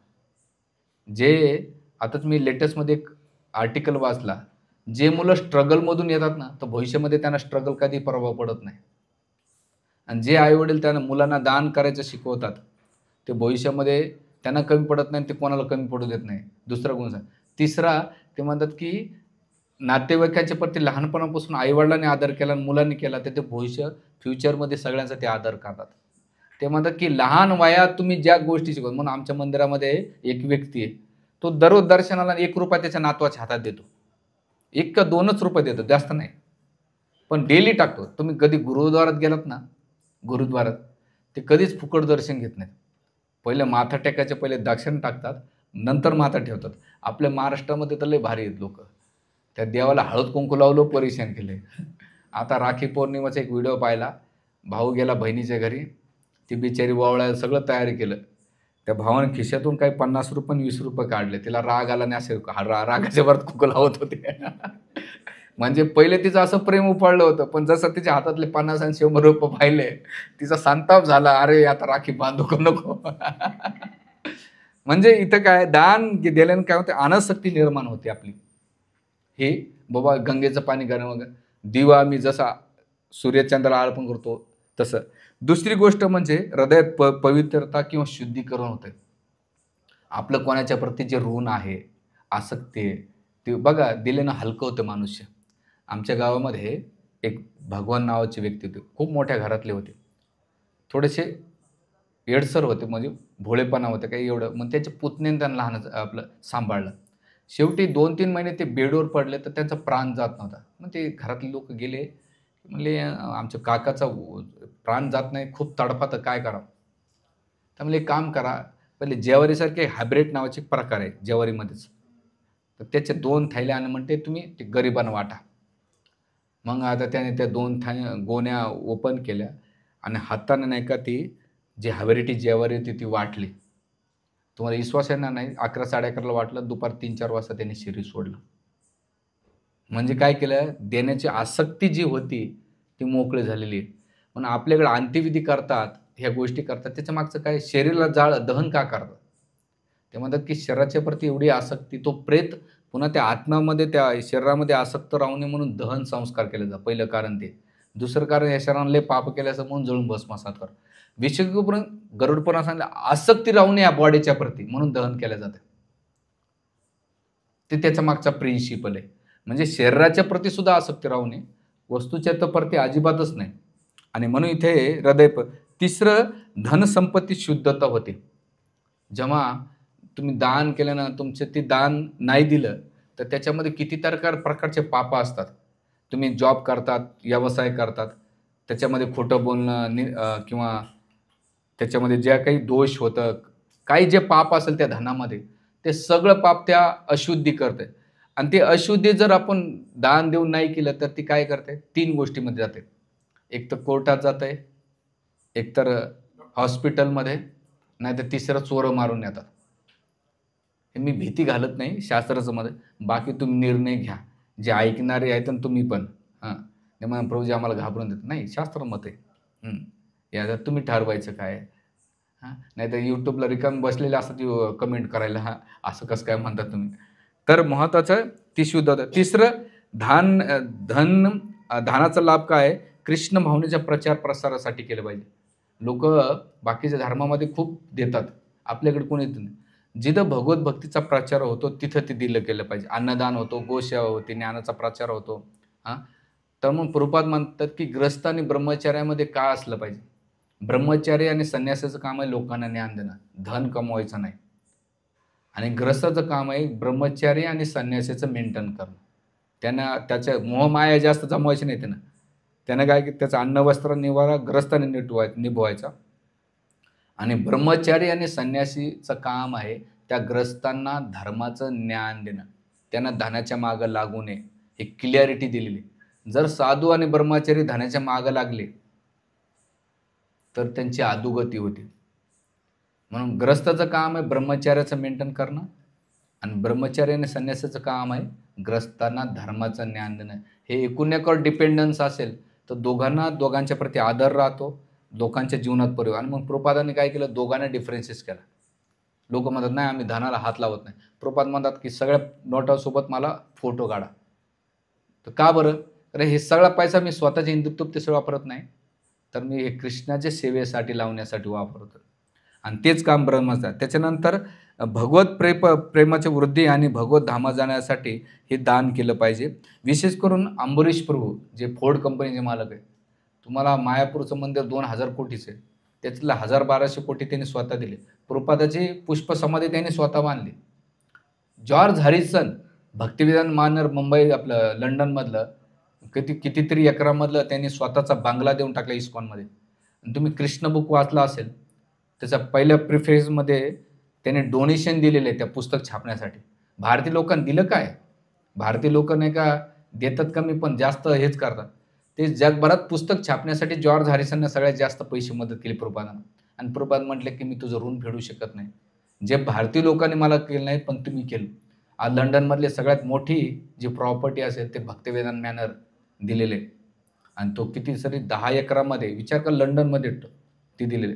जे आताच मी लेटेस्टमध्ये एक आर्टिकल वाचला. जे मुलं स्ट्रगलमधून येतात ना, तर भविष्यामध्ये त्यांना स्ट्रगल कधी प्रभाव पडत नाही. आणि जे आई-वडील त्यांना मुलांना दान करायचं शिकवतात, ते भविष्यामध्ये त्यांना कमी पडत नाही आणि ते कोणाला कमी पडू देत नाही. दुसरा गुण सांग. तिसरा ते म्हणतात, की नातेवाईकांच्या प्रती लहानपणापासून आई-वडिलांनी आदर केला आणि मुलांनी केला, तर ते फ्युचरमध्ये सगळ्यांसाठी आदर करतात. ते म्हणतात, की लहान वयात तुम्ही ज्या गोष्टी शिकवता म्हणून आमच्या मंदिरामध्ये एक व्यक्ती आहे. तो दररोज दर्शनाला ₹1 त्याच्या नातवाच्या हातात देतो. 1 का ₹2च देतो, जास्त नाही. पण डेली टाकतो. तुम्ही कधी गुरुद्वारात गेलात ना, गुरुद्वारात, ते कधीच फुकट दर्शन घेत नाहीत. पहिले माथा टेकायच्या पहिले दक्षिणा टाकतात, नंतर माथा ठेवतात. आपल्या महाराष्ट्रामध्ये तर लय भारी आहेत लोकं. त्या देवाला हळद-कुंकू लावलं, परेशान केलंय. आता राखी पौर्णिमेचा एक व्हिडिओ पाहिला. भाऊ गेला बहिणीच्या घरी. ती बिचारी ओवाळायला सगळं तयारी केलं. त्या भावाने खिशातून काही ₹50 आणि ₹20 काढले. तिला राग आला आणि असे रागाच्या भरात कुंकू लावत होते. म्हणजे पहिले तिचं असं प्रेम उफाळलं होतं, पण जसं तिच्या हातातले 50 आणि ₹100 पाहिले, तिचा संताप झाला. अरे, आता राखी बांधू का नको? म्हणजे इथं काय दान दिल्याने काय होतं, अनासक्ती निर्माण होते आपली. हे बाबा गंगेचं पाणी गरम वगैरे, दिवा मी जसा सूर्यचंद्राला अर्पण करतो तसं. दुसरी गोष्ट म्हणजे हृदयात पवित्रता किंवा शुद्धीकरण होते. आपलं कोणाच्या प्रती जे ऋण आहे, आसक्ती आहे, ते बघा दिल्यानं हलकं होतं मनुष्य. आमच्या गावामध्ये एक भगवान नावाची व्यक्ती होती. खूप मोठ्या घरातले होते. थोडेसे येडसर होते म्हणजे भोळेपणा होते काही एवढं. मग त्याच्या पुतण्याने त्यांना आपलं सांभाळलं. शेवटी 2-3 महिने ते बेडवर पडले तर त्यांचा प्राण जात नव्हता. मग ते घरातले लोकं गेले. म्हणले, आमच्या काकाचा प्राण जात नाही, खूप तडफतं, काय करावं?" तर म्हणले, "एक काम करा, पहिले ज्वारीसारखे हायब्रिड नावाचे एक प्रकार आहे ज्वारीमध्येच. तर त्याच्या 2 थैल्या आणि म्हणते तुम्ही ते गरिबांना वाटा." मग आता त्याने त्या 2 गोण्या ओपन केल्या आणि हाताने नाही का ती जी हायब्रिड ज्वारी होती ती वाटली. तुम्हाला विश्वास येणार नाही, 11-11:30ला वाटलं, दुपारी 3-4 वाजता त्याने शरीर सोडलं. म्हणजे काय केलं, देण्याची आसक्ती जी होती ती मोकळी झालेली आहे. म्हणून आपल्याकडे अंत्यविधी करतात, ह्या गोष्टी करतात, त्याच्या मागचं काय, शरीराला दहन का करतात? ते म्हणतात की शरीराच्या प्रती एवढी आसक्ती, तो प्रेत पुन्हा त्या आत्म्यामध्ये त्या शरीरामध्ये आसक्त राहू नये म्हणून दहन संस्कार केले जातात. पहिलं कारण ते. दुसरं कारण या शरीराने लय पाप केले असं म्हणून जळून भस्मसात कर. विशेषकरून गरुडपुराण सांगितलं आसक्ती राहू नये या बॉडीच्या प्रती म्हणून दहन केलं जातं. ते त्याच्या मागचा प्रिन्सिपल आहे. म्हणजे शरीराच्या प्रती सुद्धा आसक्ती राहू नये, वस्तूच्या तर प्रती अजिबातच नाही. आणि म्हणून इथे तिसरं धनसंपत्ती शुद्धता होते. जेव्हा तुम्ही दान केलं ना, तुमचे ते दान नाही दिलं, तर त्याच्यामध्ये कितीतरी प्रकारचे पापं असतात. तुम्ही जॉब करतात, व्यवसाय करतात, त्याच्यामध्ये खोटं बोलणं किंवा त्याच्यामध्ये ज्या काही दोष होतं, काही जे पाप असेल त्या धनामध्ये, ते सगळं पाप त्या अशुद्धी करते. आणि ते अशुद्धी जर आपण दान देऊन नाही केलं, तर ती काय करते? 3 गोष्टीमध्ये जाते. एक तर कोर्टात जाते, एक तर हॉस्पिटलमध्ये, नाहीतर तिसरं चोरं मारून येतात. हे मी भीती घालत नाही शास्त्राचं मध्ये. बाकी तुम्ही निर्णय घ्या. जे ऐकणारे आहेत आणि तुम्ही पण. हां. ते म्हणा प्रभूजी आम्हाला घाबरून देतात. नाही, शास्त्र मत आहे. याच्यात तुम्ही ठरवायचं काय आहे? हां. नाहीतर YouTubeला रिकामे बसलेले असतात कमेंट करायला. हां, असं कसं काय म्हणता तुम्ही? तर महत्त्वाचं ती शुद्धता. तिसरं दानाचा लाभ काय आहे? कृष्ण भावनेच्या प्रचार प्रसारासाठी केलं पाहिजे. लोकं बाकीच्या धर्मामध्ये खूप देतात. आपल्याकडे कोणी देत नाही. जिथं भगवत भक्तीचा प्रचार होतो तिथं ते दिलं गेलं पाहिजे. अन्नदान होतो, गोसेवा होते, ज्ञानाचा प्रचार होतो. हां. तर मग प्रभुपाद म्हणतात, की ग्रस्त आणि ब्रह्मचार्यामध्ये काय असलं पाहिजे? ब्रह्मचारी आणि संन्यासाचं काम आहे लोकांना ज्ञान देणं, धन कमवायचं नाही. आणि ग्रस्ताचं काम आहे ब्रह्मचारी आणि संन्यासाचं मेंटेन करणं. त्यांना त्याच्या मोहमाया जास्त जमवायची नाही त्यानं. त्यानं काय की त्याचं अन्न, वस्त्र, निवारा ग्रस्ताने निभवायचा. आणि ब्रह्मचारी आणि संन्यासीचं काम आहे त्या ग्रस्तांना धर्माचं ज्ञान देणं. त्यांना धनाच्या मागं लागू नये, ही क्लॅरिटी दिलेली. जर साधू आणि ब्रह्मचारी धनाच्या मागं लागले तर त्यांची अधोगती होती. म्हणून ग्रस्ताचं काम आहे ब्रह्मचार्याचं मेंटेन करणं, आणि ब्रह्मचारी आणि संन्यासाचं काम आहे ग्रस्तांना धर्माचं ज्ञान देणं. हे एकूण डिपेंडन्स असेल तर दोघांच्या प्रती आदर राहतो, लोकांच्या जीवनात परिवर्तन. आणि मग प्रभुपादांनी काय केलं, दोघांना डिफरन्सेस केला. लोक म्हणतात नाही आम्ही धनाला हात लावत नाही. प्रभुपाद म्हणतात की सगळ्या नोटासोबत मला फोटो काढा. तर का बरं? अरे हे सगळा पैसा मी स्वतःच्या हिंदुत्वतेसाठी वापरत नाही, तर मी हे कृष्णाच्या सेवेसाठी लावण्यासाठी वापरतो. आणि तेच काम ब्रह्माचं. त्याच्यानंतर भगवत प्रेमाची वृद्धी आणि भगवत धामात जाण्यासाठी हे दान केलं पाहिजे. विशेष करून अंबरीश प्रभू जे फोर्ड कंपनीचे मालक आहे, तुम्हाला मायापूरचं मंदिर 2000 कोटीचं आहे, त्यातलं 1200 कोटी त्यांनी स्वतः दिले. प्रभुपादाची पुष्प समाधी त्यांनी स्वतः बांधली. जॉर्ज हॅरिसन भक्तिविधान मानर मुंबई आपलं लंडनमधलं कितीतरी एकरामधलं त्यांनी स्वतःचा बांगला देऊन टाकला इस्कॉनमध्ये. आणि तुम्ही कृष्ण बुक वाचला असेल, त्याच्या पहिल्या प्रिफेसमध्ये त्याने डोनेशन दिलेलं आहे त्या पुस्तक छापण्यासाठी. भारतीय लोकांनी दिलं काय? भारतीय लोक नाही का देतात कमी पण जास्त हेच करतात. ते जगभरात पुस्तक छापण्यासाठी जॉर्ज हॅरिसनने सगळ्यात जास्त पैसे मदत केली प्रभुपादांना. आणि प्रभुपाद म्हटले की मी तुझं ऋण फेडू शकत नाही, जे भारतीय लोकांनी मला केलं नाही पण तुम्ही केलं. आज लंडनमधले सगळ्यात मोठी जी प्रॉपर्टी असेल ते भक्तिवेदांत मॅनर दिलेले, आणि तो किती तरी 10 एकरामध्ये, विचार कर लंडनमध्ये ती दिलेले.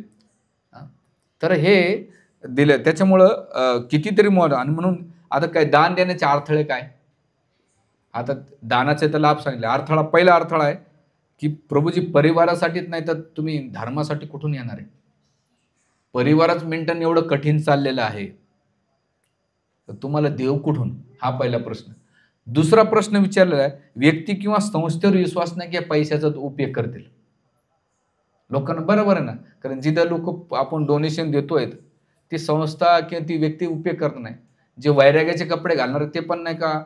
तर हे दिलं त्याच्यामुळं कितीतरी मोठं. आणि म्हणून आता काय दान देण्याचे अडथळे काय? आता दानाचे तर लाभ सांगितले. अडथळा, पहिला अडथळा आहे की प्रभूजी परिवारासाठीच नाही तर तुम्ही धर्मासाठी कुठून येणार आहे? परिवारच मेंटेन एवढं कठीण चाललेलं आहे, तर तुम्हाला देव कुठून? हा पहिला प्रश्न. दुसरा प्रश्न विचारलेला आहे, व्यक्ती किंवा संस्थेवर विश्वास नाही की पैशाचा उपयोग करतील. लोकांना बरोबर आहे ना, कारण जिथं लोक आपण डोनेशन देतोय ती संस्था किंवा ती व्यक्ती उपयोग करत नाही. जे वैराग्याचे कपडे घालणार ते पण नाही का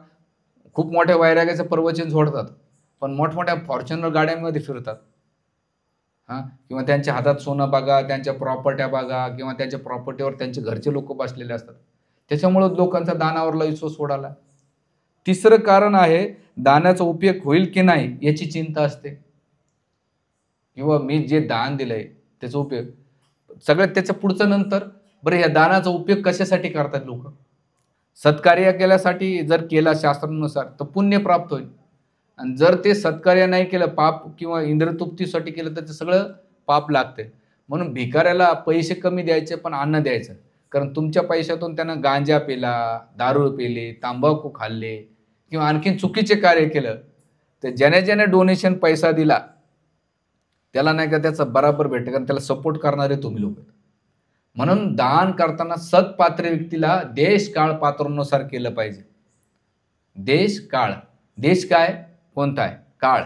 खूप मोठ्या वैराग्याचं प्रवचन सोडतात, पण मोठमोठ्या फॉर्च्युनर गाड्यांमध्ये फिरतात. किंवा त्यांच्या हातात सोनं बघा, त्यांच्या प्रॉपर्ट्या बघा, किंवा त्यांच्या प्रॉपर्टीवर त्यांचे घरचे लोक बसलेले असतात. त्याच्यामुळं लोकांचा दानावरला विश्वास सोडाला. तिसरं कारण आहे, दानाचा उपयोग होईल की नाही याची चिंता असते, किंवा मी जे दान दिलंय त्याचा उपयोग सगळ्यात त्याच्या पुढचं नंतर. बरं, या दानाचा उपयोग कशासाठी करतात लोक? सत्कार्य केल्यासाठी जर केला शास्त्रानुसार तर पुण्य प्राप्त होईल, आणि जर ते सत्कार्य नाही केलं, पाप किंवा इंद्रतृप्तीसाठी केलं तर ते सगळं पाप लागते. म्हणून भिकाऱ्याला पैसे कमी द्यायचे पण अन्न द्यायचं, कारण तुमच्या पैशातून त्यानं गांजा पिला, दारू पिली, तांबाखू खाल्ले किंवा आणखीन चुकीचे कार्य केलं, तर ज्याने डोनेशन पैसा दिला त्याला नाही का त्याचा बराबर भेटते, कारण त्याला सपोर्ट करणारे तुम्ही लोक. म्हणून दान करताना सत्पात्र व्यक्तीला देश काळ पात्रानुसार केलं पाहिजे. देश काळ, देश काय कोणता आहे, काळ,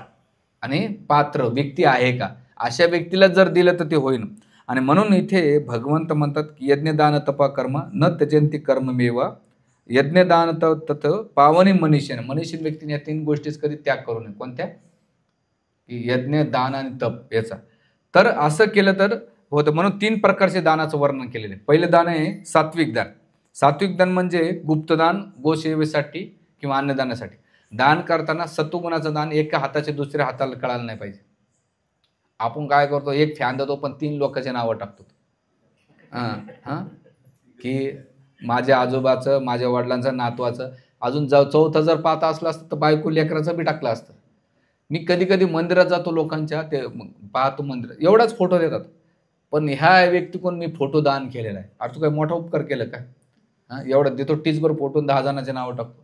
आणि पात्र व्यक्ती आहे का, अशा व्यक्तीला जर दिलं तर ते होईल. आणि म्हणून इथे भगवंत म्हणतात की यज्ञदान तपा कर्म न त्यजन्ति कर्ममेव यज्ञदान तत पावनी मनीषेन. मनीषीन व्यक्तीने या 3 गोष्टीच कधी त्याग करू नये. कोणत्या? की यज्ञ, दान आणि तप याचा. तर असं केलं तर होतं. म्हणून 3 प्रकारचे दानाचं वर्णन केलेलं आहे. पहिलं दान आहे सात्विक दान. सात्विक दान म्हणजे गुप्तदान, गोसेवेसाठी किंवा अन्नदानासाठी. दान करताना सत्वगुणाचं दान एका हाताचे दुसऱ्या हाताला कळायला नाही पाहिजे. आपण काय करतो, एक फॅन देतो पण 3 लोकांचे नावं टाकतो. की माझ्या आजोबाचं, माझ्या वडिलांचं, नातवाचं, अजून चौथा जर पाहता असलं असतं तर बायको लेकराचं बी टाकलं असतं. मी कधी कधी मंदिरात जातो लोकांच्या, ते पाहतो मंदिरात एवढाच फोटो देतात, पण ह्या व्यक्तीकडून मी फोटो दान केलेला आहे. अरे तू काय मोठा उपकार केलं काय? एवढं देतो टीचभर फोटो 10 जणांचे नावं टाकतो.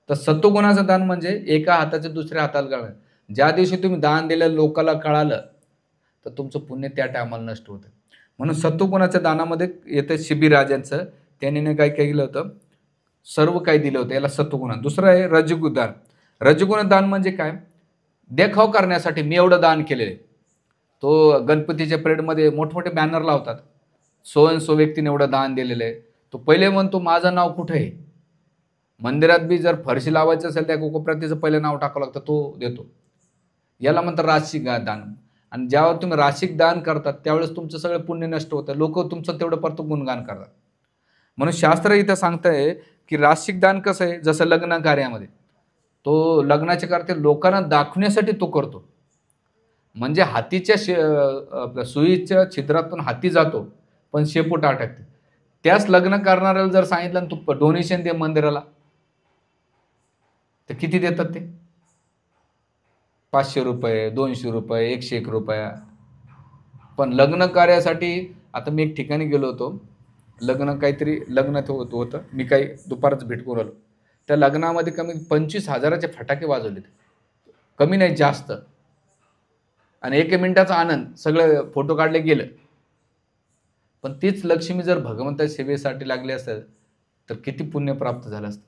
तर सत्वगुणाचं दान म्हणजे एका हाताचे दुसऱ्या हाताला कळणं. ज्या दिवशी तुम्ही दान दिलं लोकाला कळालं तर तुमचं पुण्य त्या टायमाला नष्ट होतं. म्हणून सत्वगुणाच्या दानामध्ये येतं शिबिराजांचं, त्याने काय केलं होतं, सर्व काही दिलं होतं, याला सत्वगुण. दुसरं आहे रजगुण दान. रजगुण दान म्हणजे काय, देखाव करण्यासाठी मी एवढं दान केलेलं. तो गणपतीच्या परेडमध्ये मोठमोठे बॅनर लावतात, सो अँड सो व्यक्तीने एवढं दान दिलेलं आहे. तो पहिले म्हणतो माझं नाव कुठे आहे. मंदिरात बी जर फरशी लावायचं असेल त्या कोपऱ्यात त्याचं पहिलं नाव टाकावं लागतं, तो देतो. याला म्हणतात राशिक दान. आणि जेव्हा तुम्ही राशिक दान करतात त्यावेळेस तुमचं सगळं पुण्य नष्ट होतं, लोक तुमचं तेवढं परत गुणगान करतात. म्हणून शास्त्र इथं सांगतंय की राशिक दान कसं आहे, जसं लग्न कार्यामध्ये तो लग्नाचे करते लोकांना दाखवण्यासाठी तो करतो. म्हणजे हातीच्या आपल्या सुईच्या छिद्रातून हाती जातो, पण शेपूट अटकते. त्याच लग्न करणाऱ्याला जर सांगितलं ना तू डोनेशन दे मंदिराला, तर किती देतात ते? ₹500, ₹200, ₹101. पण लग्न कार्यासाठी आता मी एक ठिकाणी गेलो होतो. काहीतरी लग्न होतं. मी काही दुपारच भेटून आलो. त्या लग्नामध्ये कमी 25,000चे फटाके वाजवले. कमी नाही जास्त. आणि 1 मिनिटाचा आनंद, सगळं फोटो काढले गेलं. पण तीच लक्ष्मी जर भगवंताच्या सेवेसाठी लागली असेल तर किती पुण्य प्राप्त झालं असतं.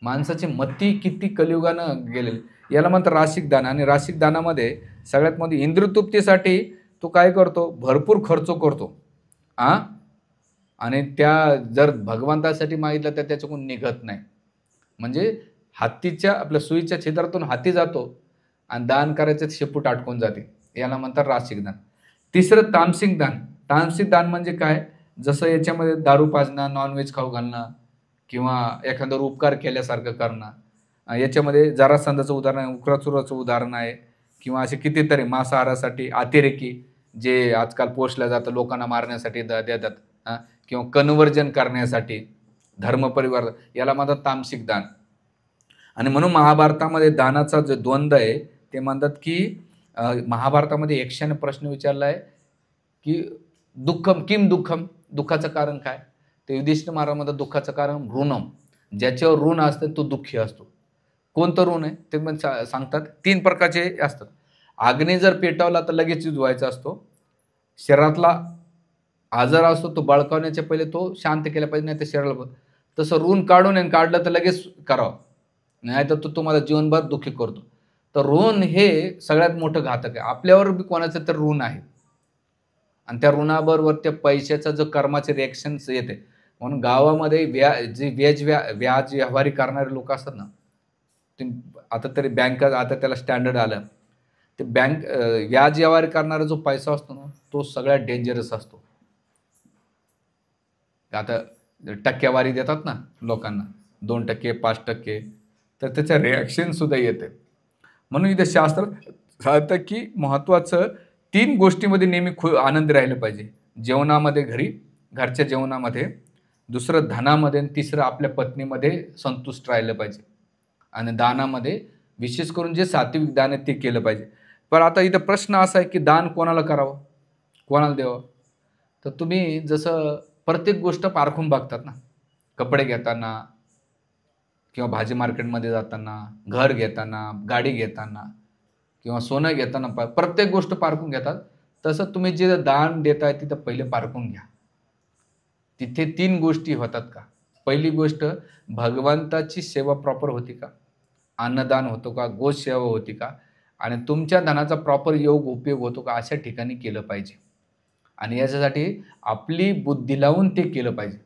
माणसाची मती किती कलियुगानं गेलेली. याला म्हणतात राशिक दान. आणि राशिक दानामध्ये सगळ्यात मध्ये इंद्रतृप्तीसाठी तो काय करतो, भरपूर खर्च करतो आणि त्या जर भगवंतासाठी मागितलं तर त्याच्याकडून निघत नाही. म्हणजे हातीच्या आपल्या सुईच्या छिद्रातून हाती जातो आणि दान करायचं शेपूट अटकून जाते. याला म्हणतात राशिक दान. तिसरं तामसिक दान. तामसिक दान म्हणजे काय, जसं याच्यामध्ये दारू पाजणं, नॉनव्हेज खाऊ घालणं किंवा एखाद्यावर उपकार केल्यासारखं करणं. याच्यामध्ये जरासंधाचं उदाहरण आहे, उकराचुराचं उदाहरण आहे, किंवा असे कितीतरी मांसाहारासाठी अतिरेकी जे आजकाल पोषल्या जातं, लोकांना मारण्यासाठी देतात, किंवा कन्वर्जन करण्यासाठी धर्मपरिवार, याला म्हणतात तामसिक दान. आणि म्हणून महाभारतामध्ये दानाचा जो द्वंद्व आहे ते म्हणतात की महाभारतामध्ये यक्षाने प्रश्न विचारला आहे की दुःखम किम दुःखम, दुःखाचं कारण काय? ते युधिष्ठिर महाराज म्हणतात दुःखाचं कारण ऋणम, ज्याच्यावर ऋण असतं तो दुःखी असतो. कोणतं ऋण आहे ते पण सांगतात. 3 प्रकारचे असतात. अग्नी जर पेटवला तर लगेच जुजवायचा असतो. शरीरातला आजार असतो तो बळकावण्याच्या पहिले तो शांत केला पाहिजे, नाही तर शरीराला. तसं ऋण काढलं तर लगेच करावं, नाही तर तो तुम्हाला जीवनभर दुःखी करतो. तर ऋण हे सगळ्यात मोठं घातक आहे. आपल्यावर बी कोणाचं तर ऋण आहे आणि त्या ऋणाबरोबर त्या पैशाचं जो कर्माचे रिॲक्शन्स येते. म्हणून गावामध्ये व्याज व्यवहारी करणारे लोक असतात ना, ते आता तरी बँक आता त्याला स्टँडर्ड आलं. ते बँक व्याज व्यवहार करणारा जो पैसा असतो ना तो सगळ्यात डेंजरस असतो. आता टक्केवारी देतात ना लोकांना, 2%, 5%, तर त्याचं रिॲक्शन सुद्धा येते. म्हणून इथे शास्त्र सांगतं की महत्त्वाचं 3 गोष्टीमध्ये नेहमी आनंदी राहिलं पाहिजे. जेवणामध्ये, घरच्या जेवणामध्ये, दुसरं धनामध्ये, आणि तिसरं आपल्या पत्नीमध्ये संतुष्ट राहिलं पाहिजे. आणि दानामध्ये विशेष करून जे सात्विक दान आहे ते केलं पाहिजे. पण आता इथं प्रश्न असा आहे की दान कोणाला करावं, कोणाला द्यावं? तर तुम्ही जसं प्रत्येक गोष्ट पारखून बघतात ना, कपडे घेताना किंवा भाजी मार्केटमध्ये जाताना, घर घेताना, गाडी घेताना किंवा सोनं घेताना प्रत्येक गोष्ट पारखून घेतात. तसं तुम्ही जे दान देताय तिथं पहिले पारखून घ्या. तिथे 3 गोष्टी होतात का? पहिली गोष्ट, भगवंताची सेवा प्रॉपर होती का? अन्नदान होतो का? गोसेवा होती का? आणि तुमच्या धनाचा प्रॉपर उपयोग होतो का? अशा ठिकाणी केलं पाहिजे. आणि याच्यासाठी आपली बुद्धी लावून ते केलं पाहिजे.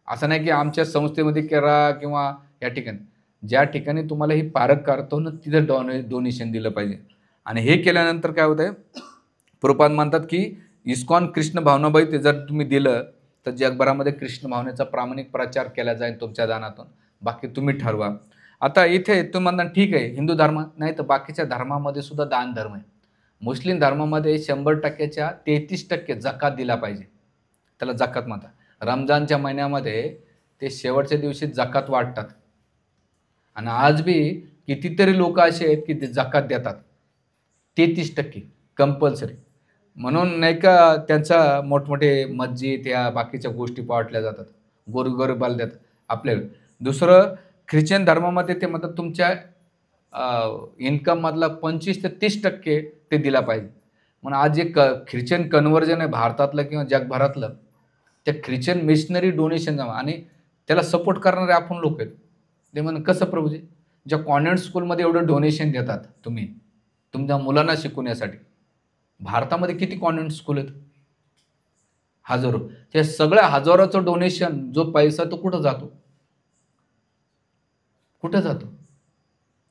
असं नाही की आमच्या संस्थेमध्ये करा किंवा या ठिकाणी. ज्या ठिकाणी तुम्हाला ही पारख करतो ना तिथं डोनेशन दिलं पाहिजे. आणि हे केल्यानंतर काय होतंय, प्रभुपाद म्हणतात की इस्कॉन कृष्ण भावनाबाई ते जर तुम्ही दिलं तर जगभरामध्ये कृष्ण भावनेचा प्रामाणिक प्रचार केला जाईल तुमच्या दानातून. बाकी तुम्ही ठरवा. आता इथे तुम्ही म्हणता ठीक आहे हिंदू धर्म नाही तर बाकीच्या धर्मामध्ये सुद्धा दान धर्म आहे. मुस्लिम धर्मामध्ये 100%च्या 33% जकात दिला पाहिजे. त्याला जकात म्हणतात. रमजानच्या महिन्यामध्ये ते शेवटच्या दिवशी जकात वाटतात. आणि आज बी कितीतरी लोक असे आहेत की ते जकात देतात 33% कंपल्सरी. म्हणून नाही का त्यांचा मोठमोठे मस्जिद या बाकीच्या गोष्टी पावटल्या जातात, गोरगरिबाला देतात आपल्याला. दुसरं, ख्रिश्चन धर्मामध्ये ते म्हणतात तुमच्या इन्कममधला 25 ते 30% ते दिला पाहिजे. म्हणून आज जे ख्रिश्चन कन्व्हर्जन आहे भारतातलं किंवा जगभरातलं, त्या ख्रिश्चन मिशनरी डोनेशन जमा आणि त्याला सपोर्ट करणारे आपण लोक आहेत. ते म्हणून कसं प्रभूजी, ज्या कॉन्व्हेंट स्कूलमध्ये एवढं डोनेशन देतात तुम्ही तुमच्या मुलांना शिकवण्यासाठी, भारतामध्ये किती कॉन्व्हेंट स्कूल आहेत? हजारो. त्या सगळ्या हजारोचं डोनेशन जो पैसा तो कुठं जातो? कुठं जातो?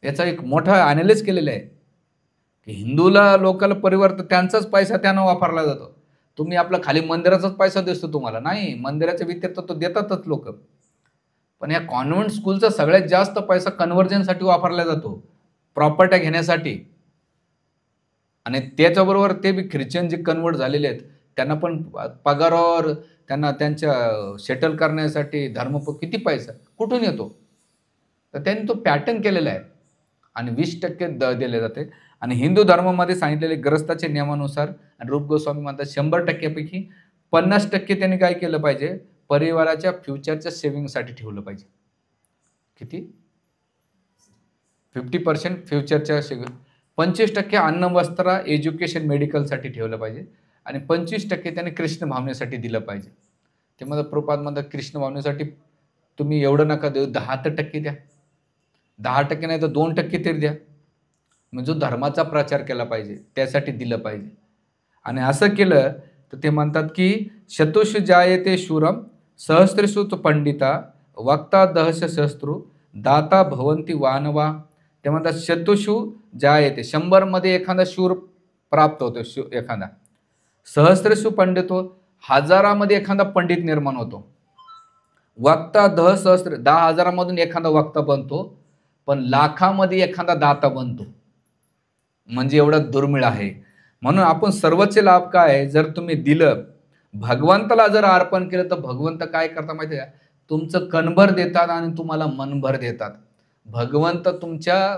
याचा एक मोठा ॲनालिसिस केलेला आहे की हिंदूला लोकांना परिवर्तन त्यांचाच पैसा त्यांना वापरला जातो. तुम्ही आपला खाली मंदिराचाच पैसा दिसतो तुम्हाला, नाही, मंदिराच्या व्यतिरिक्त तो देतातच लोक. पण या कॉन्व्हेंट स्कूलचा सगळ्यात जास्त पैसा कन्व्हर्जनसाठी वापरला जातो, प्रॉपर्ट्या घेण्यासाठी. आणि त्याच्याबरोबर ते बी ख्रिश्चन जे कन्वर्ट झालेले आहेत त्यांना पण पगारावर, त्यांना त्यांच्या सेटल करण्यासाठी किती पैसा कुठून येतो. तर त्यांनी तो पॅटर्न केलेला आहे आणि 20% दिले जाते. आणि हिंदू धर्मामध्ये सांगितलेले ग्रस्ताच्या नियमानुसार आणि रूप गोस्वामी म्हणतात 100%पैकी 50% त्यांनी काय केलं पाहिजे, परिवाराच्या फ्युचरच्या सेव्हिंगसाठी ठेवलं पाहिजे. किती? 50% फ्युचरच्या सेव्हिंग, 25% अन्न वस्त्र एज्युकेशन मेडिकलसाठी ठेवलं पाहिजे आणि 25% त्यांनी कृष्ण भावनेसाठी दिलं पाहिजे. ते मला प्रभुपाद म्हणतात कृष्ण भावनेसाठी तुम्ही एवढं नका देऊ, 10% द्या, 10% नाही तर 2% तरी द्या. म्हणजे जो धर्माचा प्रचार केला पाहिजे त्यासाठी दिलं पाहिजे. आणि असं केलं तर ते म्हणतात की शतुषु जायते शूरम सहस्त्रसु पंडिता वक्ता दहश शस्त्रू दाता भवंती वानवा. ते म्हणतात शतुषु जायते, 100मध्ये एखादा शूर प्राप्त होतो, एखादा सहस्त्रसु पंडित हो, 1000मध्ये एखादा पंडित निर्माण होतो. वक्ता 10,000 10,000मधून एखादा वक्ता बनतो, पण लाखामध्ये एखादा दाता बनतो. म्हणजे एवढं दुर्मिळ आहे. म्हणून आपण सर्वच लाभ काय आहे, जर तुम्ही दिलं, भगवंताला जर अर्पण केलं तर भगवंत काय करतात माहिती आहे का, तुमचं कणभर देतात आणि तुम्हाला मनभर देतात. भगवंत तुमच्या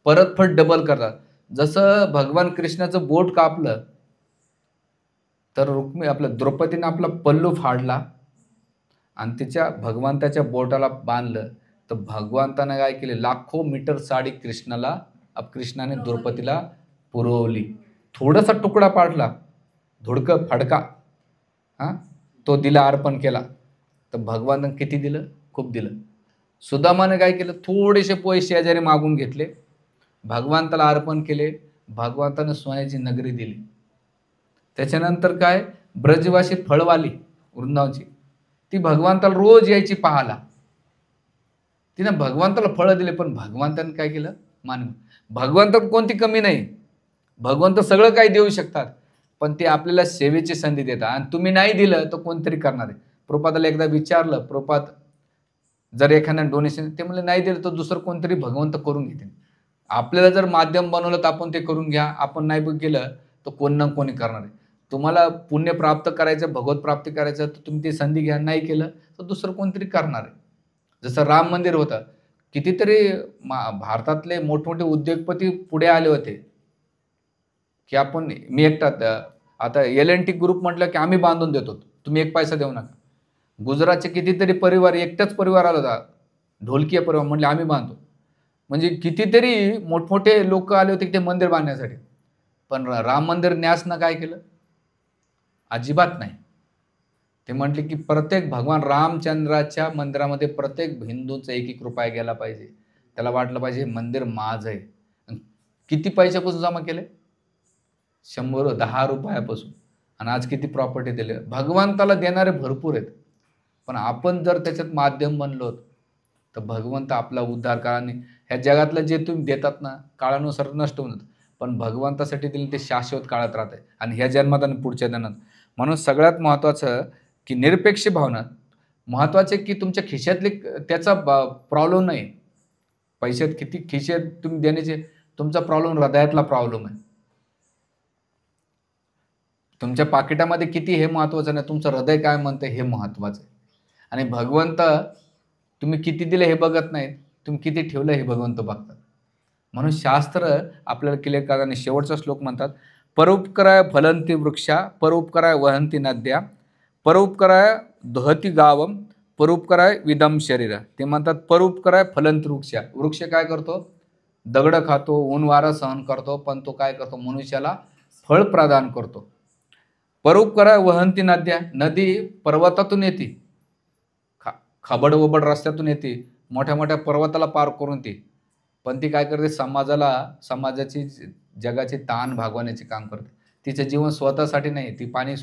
परतफेड डबल करतात. जसं भगवान कृष्णाचं बोट कापलं तर आपलं द्रौपदीनं आपला पल्लू फाडला आणि तिच्या भगवंताच्या बोटाला बांधलं, तर भगवंतानं काय केले, लाखो मीटर साडी कृष्णाने द्रौपदीला पुरवली. थोडासा तुकडा पाडला, धुडकं फडका, तो दिला, अर्पण केला, तर भगवान किती दिलं, खूप दिलं. सुदामाने काय केलं, थोडेसे पैसे शेजारी मागून घेतले, भगवंताला अर्पण केले, भगवंतानं सोन्याची नगरी दिली. त्याच्यानंतर काय, ब्रजवासी फळवाली वृंदावनची, ती भगवंताला रोज यायची पाहायला, तिनं भगवंताला फळं दिले. पण भगवंताने काय केलं, भगवंतात कोणती कमी नाही, भगवंत सगळं काही देऊ शकतात, पण ते आपल्याला सेवेची संधी देतात. आणि तुम्ही नाही दिलं तर कोणतरी करणार आहे. प्रभुपादाला एकदा विचारलं, प्रभुपाद जर एखाद्या डोनेशन, ते म्हणले नाही दिलं तर दुसरं कोणतरी भगवंत करून घेतील. आपल्याला जर माध्यम बनवलं तर आपण ते करून घ्या, आपण नाही केलं तर कोण ना कोणी करणार आहे. तुम्हाला पुण्य प्राप्त करायचं, भगवत प्राप्ती करायचं, तर तुम्ही ती संधी घ्या, नाही केलं तर दुसरं कोणतरी करणार आहे. जसं राम मंदिर होतं, कितीतरी भारतातले मोठमोठे उद्योगपती पुढे आले होते की मी एकटा, आता L&T ग्रुप म्हटलं की आम्ही बांधून देतो, तुम्ही एक पैसा देऊ नका. गुजरातचे कितीतरी परिवार, एकटाच परिवार आला होता, ढोलकीय परिवार, म्हटले आम्ही बांधतो. म्हणजे कितीतरी मोठमोठे लोक आले होते ते मंदिर बांधण्यासाठी. पण राम मंदिर न्यासनं काय केलं, अजिबात नाही. ते म्हटले की प्रत्येक भगवान रामचंद्राच्या मंदिरामध्ये प्रत्येक हिंदूचा 1-1 रुपया गेला पाहिजे. त्याला वाटलं पाहिजे मंदिर माझं आहे. किती पैशापासून जमा केले, 10 रुपयापासून. आणि आज किती प्रॉपर्टी दिले. भगवंताला देणारे भरपूर आहेत, पण आपण जर त्याच्यात माध्यम बनलो तर भगवंत आपला उद्धार करा. आणि ह्या जगातलं जे तुम्ही देतात ना, काळानुसार नष्ट होऊन जातं, पण भगवंतासाठी दिलं ते शाश्वत काळात राहत आहे, आणि ह्या जन्मात आणि पुढच्या जन्मात. म्हणून सगळ्यात महत्त्वाचं की निरपेक्ष भावना महत्त्वाचे, की तुमच्या खिशातले त्याचा प्रॉब्लेम नाही, पैशात किती खिशात तुम्ही देण्याचे, तुमचा प्रॉब्लेम हृदयातला प्रॉब्लेम आहे. तुमच्या पाकिटामध्ये किती हे महत्त्वाचं नाही, तुमचं हृदय काय म्हणतं हे महत्त्वाचं आहे. आणि भगवंत तुम्ही किती दिले हे बघत नाहीत, तुम्ही किती ठेवलं हे भगवंत बघतात. म्हणून शास्त्र आपल्याला क्लिअर करतात. आणि शेवटचा श्लोक म्हणतात, परोपकाराय फलंती वृक्षा, परोपकाराय वहंती नद्या, परोपकाराय दहती गावम, परोपकाराय विदम शरीर. ते म्हणतात परोपकाराय फलंती वृक्ष काय करतो, दगड खातो, ऊन वारा सहन करतो, पण तो काय करतो, मनुष्याला फळ प्रदान करतो. परोपकाराय वहंती नद्या, नदी पर्वतातून येते, खबड वबड रस्त्यातून येते, मोठ्या मोठ्या पर्वताला पार करून ती, पण ती काय करते, समाजाची जगाची ताण भागवण्याचे काम करते. तिचं जीवन स्वतःसाठी नाही, ती पाणी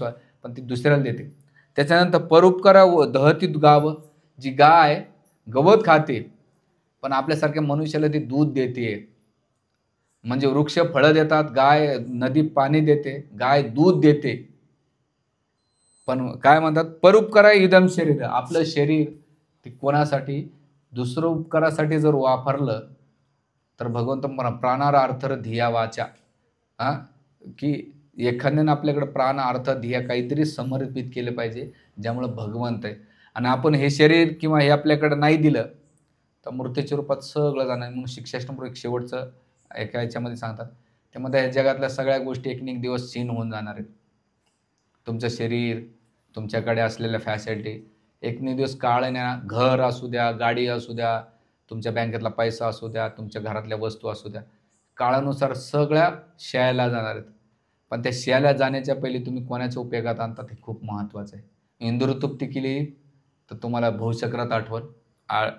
पण ती दुसऱ्याला देते. त्याच्यानंतर परोपकारा दहती गाव, जी गाय गवत खाते, पण आपल्यासारख्या मनुष्याला ती दूध देते. म्हणजे वृक्ष फळं देतात, गाय नदी पाणी देते, गाय दूध देते. पण काय म्हणतात, परोपकाराय इदम शरीर, आपलं शरीर की कोणासाठी दुसरं उपकारासाठी जर वापरलं तर भगवंत म्हणा प्राणार अर्थ धिया वाचा, हा, की एखाद्यानं आपल्याकडे प्राण अर्थ धिया काहीतरी समर्पित केलं पाहिजे ज्यामुळे भगवंत आहे. आणि आपण हे शरीर किंवा हे आपल्याकडे नाही दिलं तर मृत्यूच्या रूपात सगळं जाणार. म्हणून शिक्षाष्टक एक शेवटचं एका याच्यामध्ये सांगतात, त्यामध्ये ह्या जगातल्या सगळ्या गोष्टी एक ना एक दिवस क्षीण होऊन जाणार आहेत. तुमचं शरीर, तुमच्याकडे असलेल्या फॅसिलिटी एक ना एक दिवस काळाने, घर असू द्या, गाडी असू द्या, तुमच्या बँकेतला पैसा असू द्या, तुमच्या घरातल्या वस्तू असू द्या, काळानुसार सगळ्या क्षयाला जाणार आहेत. पण त्या क्षयाला जाण्याच्या पहिले तुम्ही कोणाच्या उपयोगात आणतात हे खूप महत्त्वाचं आहे. इंद्रतृप्ती केली तर तुम्हाला भवचक्रात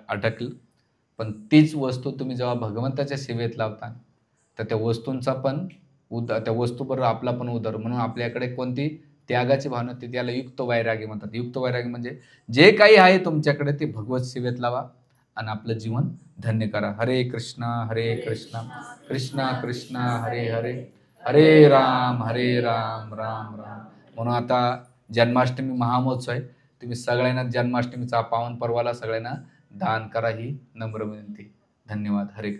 अटकल, पण तीच वस्तू तुम्ही जेव्हा भगवंताच्या सेवेत लावता तर त्या वस्तूंचा पण त्या वस्तूबरोबर आपला पण उदर. म्हणून आपल्याकडे कोणती त्यागाची भावना ते त्याला युक्त वैराग्य म्हणतात. युक्त वैराग्य म्हणजे जे काही आहे तुमच्याकडे ते भगवत सेवेत लावा आणि आपलं जीवन धन्य करा. हरे कृष्णा कृष्णा कृष्णा हरे हरे, हरे राम राम राम. म्हणून आता जन्माष्टमी महामहोत्सव आहे. तुम्ही सगळ्यांना जन्माष्टमीचा पावन पर्वाला सगळ्यांना दान करा ही नम्र विनंती. धन्यवाद. हरे